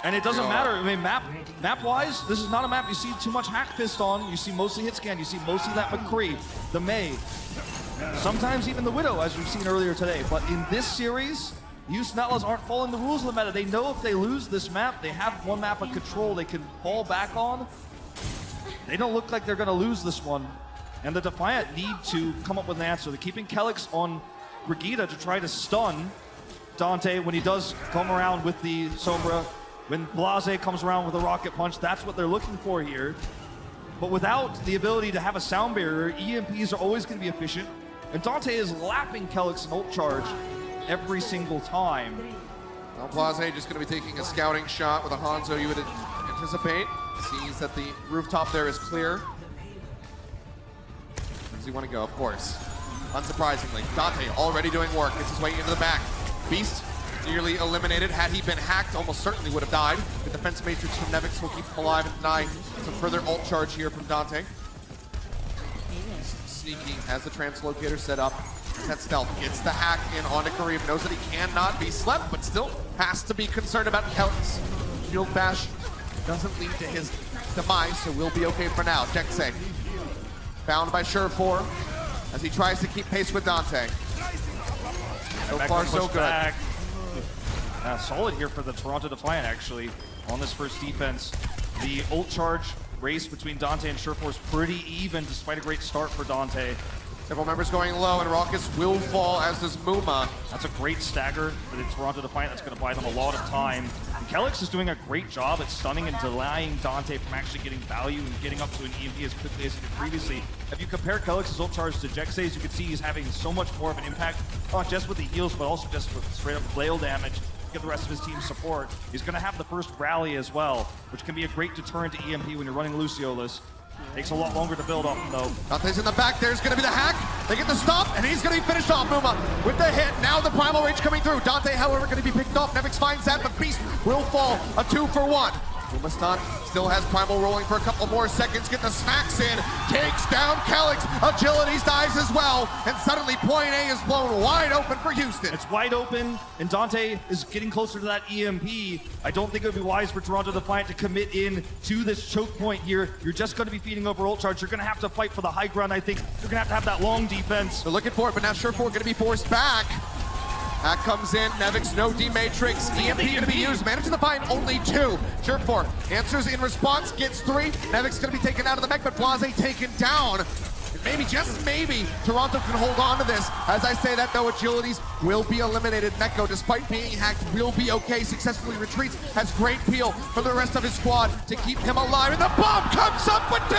And it doesn't matter. I mean, map-wise, this is not a map you see too much Hack Fist on. You see mostly Hitscan. You see mostly that McCree, the May, sometimes even the Widow, as we've seen earlier today. But in this series, Houston Outlaws aren't following the rules of the meta. They know if they lose this map, they have one map of control they can fall back on. They don't look like they're going to lose this one. And the Defiant need to come up with an answer. They're keeping Kelix on Brigitte to try to stun Dante when he does come around with the Sombra. When Blase comes around with a rocket punch, that's what they're looking for here. But without the ability to have a sound barrier, EMPs are always going to be efficient. And Dante is lapping Kelix an ult charge every single time. Now Blase just going to be taking a scouting shot with a Hanzo you would anticipate. Sees that the rooftop there is clear. Where does he want to go? Of course. Unsurprisingly, Dante already doing work. Gets his way into the back. Beast nearly eliminated. Had he been hacked, almost certainly would have died. The defense matrix from Nevix will keep him alive and deny some further ult charge here from Dante. Sneaky has the translocator set up. That stealth gets the hack in onto Kareem. Knows that he cannot be slept, but still has to be concerned about Kelix. Shield bash doesn't lead to his demise, so we'll be okay for now. Jexe found by Surefour as he tries to keep pace with Dante. So far, so good. Solid here for the Toronto Defiant, actually, on this first defense. The ult charge race between Dante and Surefour is pretty even, despite a great start for Dante. Several members going low, and Raucus will fall, as does Muma. That's a great stagger for the Toronto Defiant. That's going to buy them a lot of time. And Kelix is doing a great job at stunning and delaying Dante from actually getting value and getting up to an EMP as quickly as he did previously. If you compare Kelix's ult charge to Jexe's, you can see he's having so much more of an impact, not just with the heals, but also just with straight up flail damage. Get the rest of his team support. He's going to have the first rally as well, which can be a great deterrent to EMP when you're running Luciolus. Takes a lot longer to build up, though. Dante's in the back. There's going to be the hack. They get the stop, and he's going to be finished off. Muma with the hit. Now the Primal Rage coming through. Dante, however, going to be picked off. Nevix finds that, but Beast will fall. A 2-for-1. Muma stun, still has Primal rolling for a couple more seconds. Get the smacks in. Takes down Calyx. Agilities dies as well. And suddenly Point A is blown wide open for Houston. It's wide open, and Dante is getting closer to that EMP. I don't think it would be wise for Toronto Defiant to commit in to this choke point here. You're just going to be feeding over ult charge. You're going to have to fight for the high ground, I think. You're going to have that long defense. They're looking for it, but now Surefour going to be forced back. Hack comes in, Nevix, no D-Matrix, EMP going to be used, managing to find only 2. Surefour answers in response, gets 3. Nevix going to be taken out of the mech, but Blase taken down. Maybe, just maybe, Toronto can hold on to this. As I say that, though, Agilities will be eliminated. Neko, despite being hacked, will be okay. Successfully retreats, has great peel for the rest of his squad to keep him alive. And the bomb comes up with 2!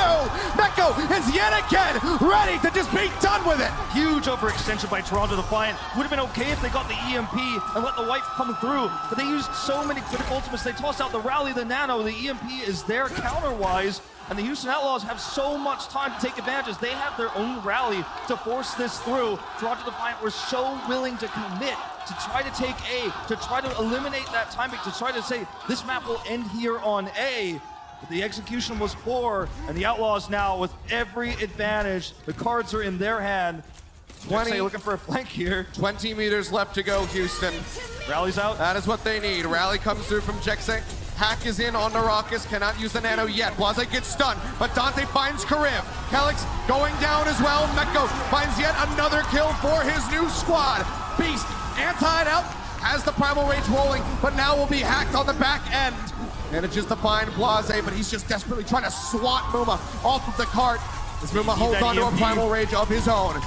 Neko is yet again ready to just be done with it. Huge overextension by Toronto Defiant. Would have been okay if they got the EMP and let the wipe come through, but they used so many critical ultimates. They tossed out the rally, the nano. The EMP is there counter-wise. And the Houston Outlaws have so much time to take advantage. They have their own rally to force this through. Toronto Defiant were so willing to commit to try to take A, to try to eliminate that timing, to try to say this map will end here on A. But the execution was poor, and the Outlaws now with every advantage. The cards are in their hand. 20, looking for a flank here. 20 meters left to go, Houston. Rally's out. That is what they need. Rally comes through from Jexay. Hack is in on Naracus, cannot use the nano yet. Blase gets stunned, but Dante finds Karim. Calyx going down as well. Neko finds yet another kill for his new squad. Beast, anti-ed out, has the Primal Rage rolling, but now will be hacked on the back end. Manages to find Blase, but he's just desperately trying to swat Muma off of the cart. As Muma holds onto a Primal Rage of his own.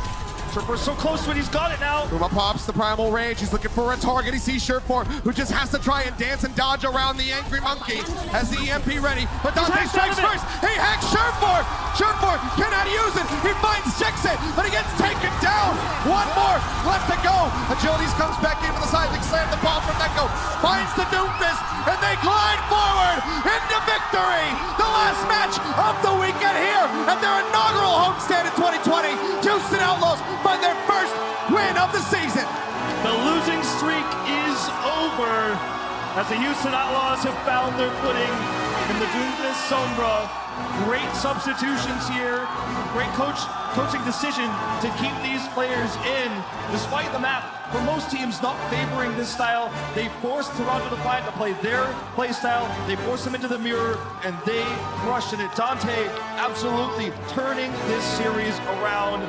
Surefour's so close to it, he's got it now. Muma pops the Primal Rage. He's looking for a target. He sees Surefour, who just has to try and dance and dodge around the Angry Monkey. Has the EMP ready, but Dante strikes first. He hacks Surefour. Surefour cannot use it. He finds Jexay, but he gets taken down. One more left to go. Agilities comes back into the side. They slam the ball from Neko. Finds the Doomfist, and they glide forward into victory. The last match of the weekend here at their inaugural homestand in 2020. Houston Outlaws find their first win of the season. The losing streak is over as the Houston Outlaws have found their footing in the Doomfist Sombra. Great substitutions here. Great coaching decision to keep these players in. Despite the map, for most teams not favoring this style, they forced Toronto Defiant to play their play style. They forced them into the mirror, and they crushed it. Dante absolutely turning this series around.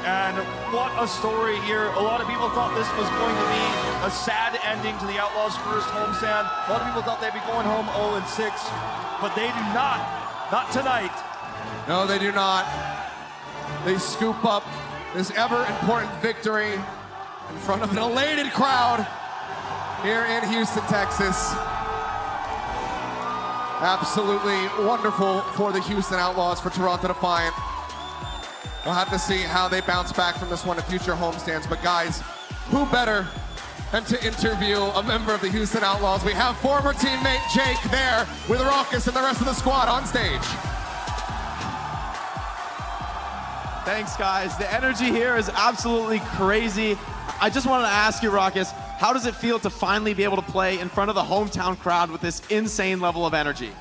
And what a story here. A lot of people thought this was going to be a sad ending to the Outlaws' first homestand. A lot of people thought they'd be going home 0-6, but they do not. Not tonight. No, they do not. They scoop up this ever-important victory in front of an elated crowd here in Houston, Texas. Absolutely wonderful for the Houston Outlaws, for Toronto Defiant. We'll have to see how they bounce back from this one in future homestands. But guys, who better than to interview a member of the Houston Outlaws? We have former teammate Jake there with Raucus and the rest of the squad on stage. Thanks, guys. The energy here is absolutely crazy. I just wanted to ask you, Raucus, how does it feel to finally be able to play in front of the hometown crowd with this insane level of energy?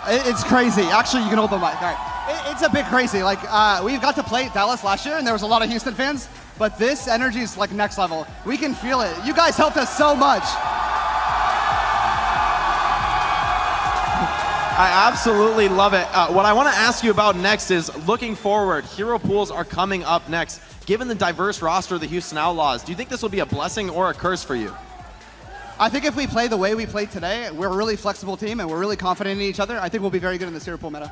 It's crazy. Actually, you can hold the mic. All right. It's a bit crazy. Like, we got to play Dallas last year, and there was a lot of Houston fans, but this energy is like next level. We can feel it. You guys helped us so much. I absolutely love it. What I want to ask you about next is, looking forward, hero pools are coming up next. Given the diverse roster of the Houston Outlaws, do you think this will be a blessing or a curse for you? I think if we play the way we played today, we're a really flexible team and we're really confident in each other. I think we'll be very good in this hero pool meta.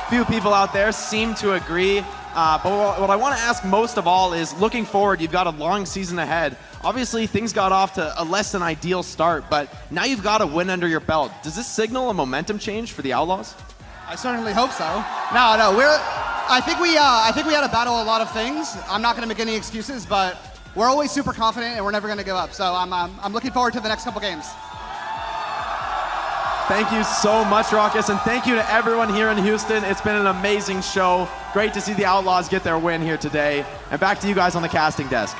Few people out there seem to agree, but what I want to ask most of all is, looking forward, you've got a long season ahead. Obviously, things got off to a less than ideal start, but now you've got a win under your belt. Does this signal a momentum change for the Outlaws? I certainly hope so. No, I think we had to battle a lot of things. I'm not going to make any excuses, but we're always super confident and we're never going to give up. So I'm looking forward to the next couple games. Thank you so much, Raucous, and thank you to everyone here in Houston. It's been an amazing show. Great to see the Outlaws get their win here today. And back to you guys on the casting desk.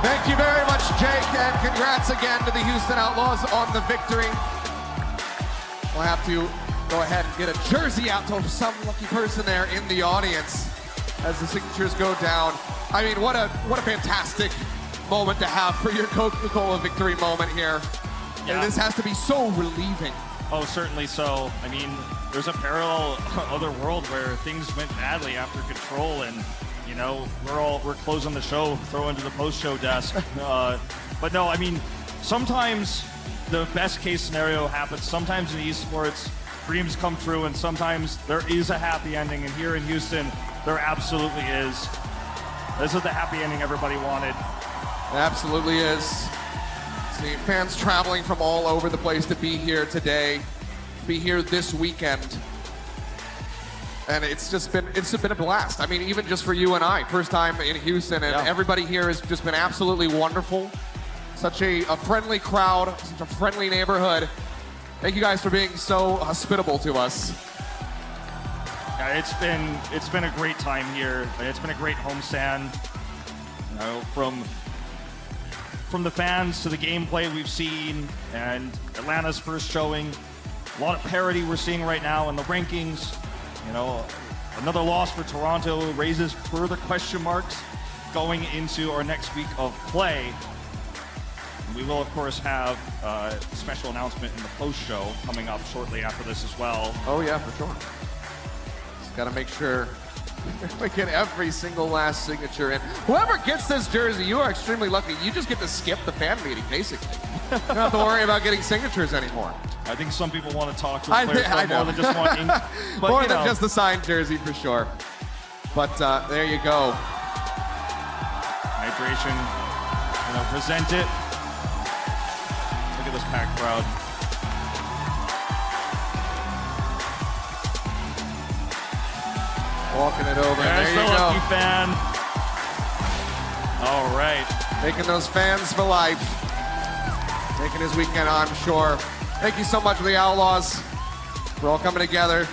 Thank you very much, Jake, and congrats again to the Houston Outlaws on the victory. We'll have to go ahead and get a jersey out to some lucky person there in the audience as the signatures go down. I mean, what a fantastic moment to have for your Coca-Cola victory moment here. Yeah. And this has to be so relieving. Oh, certainly so. I mean, there's a parallel other world where things went badly after Control, and you know, we're closing the show, throw into the post-show desk. But no, I mean, sometimes the best case scenario happens. Sometimes in esports, dreams come true, and sometimes there is a happy ending. And here in Houston, there absolutely is. This is the happy ending everybody wanted. It absolutely is. See fans traveling from all over the place to be here today, be here this weekend. And it's been a blast. I mean, even just for you and I, first time in Houston, and everybody here has just been absolutely wonderful. Such a friendly crowd, such a friendly neighborhood. Thank you guys for being so hospitable to us. Yeah, it's been a great time here. It's been a great homestand. You know, from the fans to the gameplay we've seen, and Atlanta's first showing. A lot of parity we're seeing right now in the rankings. You know, another loss for Toronto raises further question marks going into our next week of play. We will, of course, have a special announcement in the post-show coming up shortly after this as well. Oh yeah, for sure. Just gotta make sure we get every single last signature in. Whoever gets this jersey, you are extremely lucky. You just get to skip the fan meeting, basically. You don't have to worry about getting signatures anymore. I think some people want to talk to the players more than just want ink. But, more than just the signed jersey, for sure. But there you go. Hydration, you know, present it. Look at this packed crowd. Walking it over. There's there you the go. lucky fan. All right. Making those fans for life. Making his weekend, I'm sure. Thank you so much for the Outlaws. We're all coming together,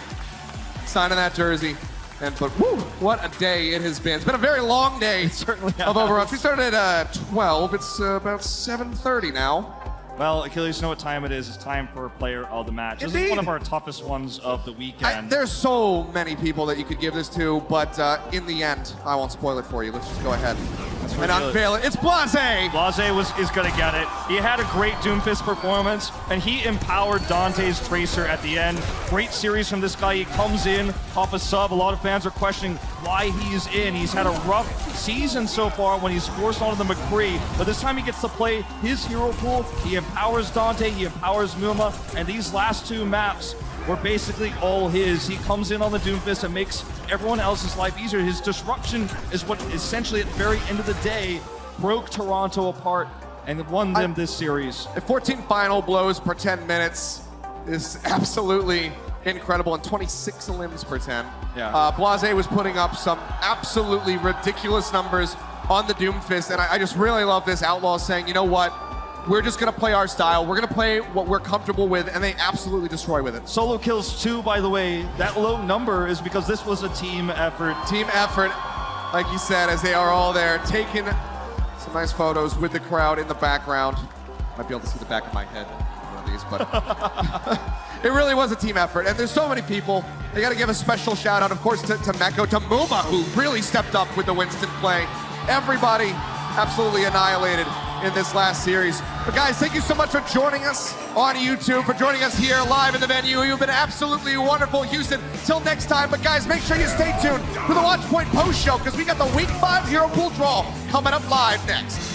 signing that jersey. But whew, what a day it has been. It's been a very long day of Overwatch. We started at 12. It's about 7:30 now. Well, Achilles, you know what time it is. It's time for player of the match. This is one of our toughest ones of the weekend. There's so many people that you could give this to, but in the end, I won't spoil it for you. Let's just go ahead and unveil it. It's Blase! Blase is going to get it. He had a great Doomfist performance, and he empowered Dante's Tracer at the end. Great series from this guy. He comes in off a sub. A lot of fans are questioning why he's in. He's had a rough season so far when he's forced onto the McCree, but this time he gets to play his hero pool. He empowers Dante, he empowers Muma, and these last two maps were basically all his. He comes in on the Doomfist and makes everyone else's life easier. His disruption is what essentially at the very end of the day broke Toronto apart and won them this series. 14 final blows per 10 minutes is absolutely incredible, and 26 limbs per 10. Yeah. Blase was putting up some absolutely ridiculous numbers on the Doomfist, and I just really love this Outlaws saying, you know what? We're just going to play our style. We're going to play what we're comfortable with, and they absolutely destroy with it. Solo kills 2, by the way. That low number is because this was a team effort. Team effort, like you said, as they are all there, taking some nice photos with the crowd in the background. Might be able to see the back of my head in one of these, but it really was a team effort. And there's so many people. They got to give a special shout out, of course, to Meko, to Muma, who really stepped up with the Winston play. Everybody absolutely annihilated in this last series. But guys, thank you so much for joining us on YouTube, for joining us here live in the venue. You've been absolutely wonderful, Houston. Till next time, but guys, make sure you stay tuned for the Watch Point post show, because we got the Week 5 Hero Pool Draw coming up live next.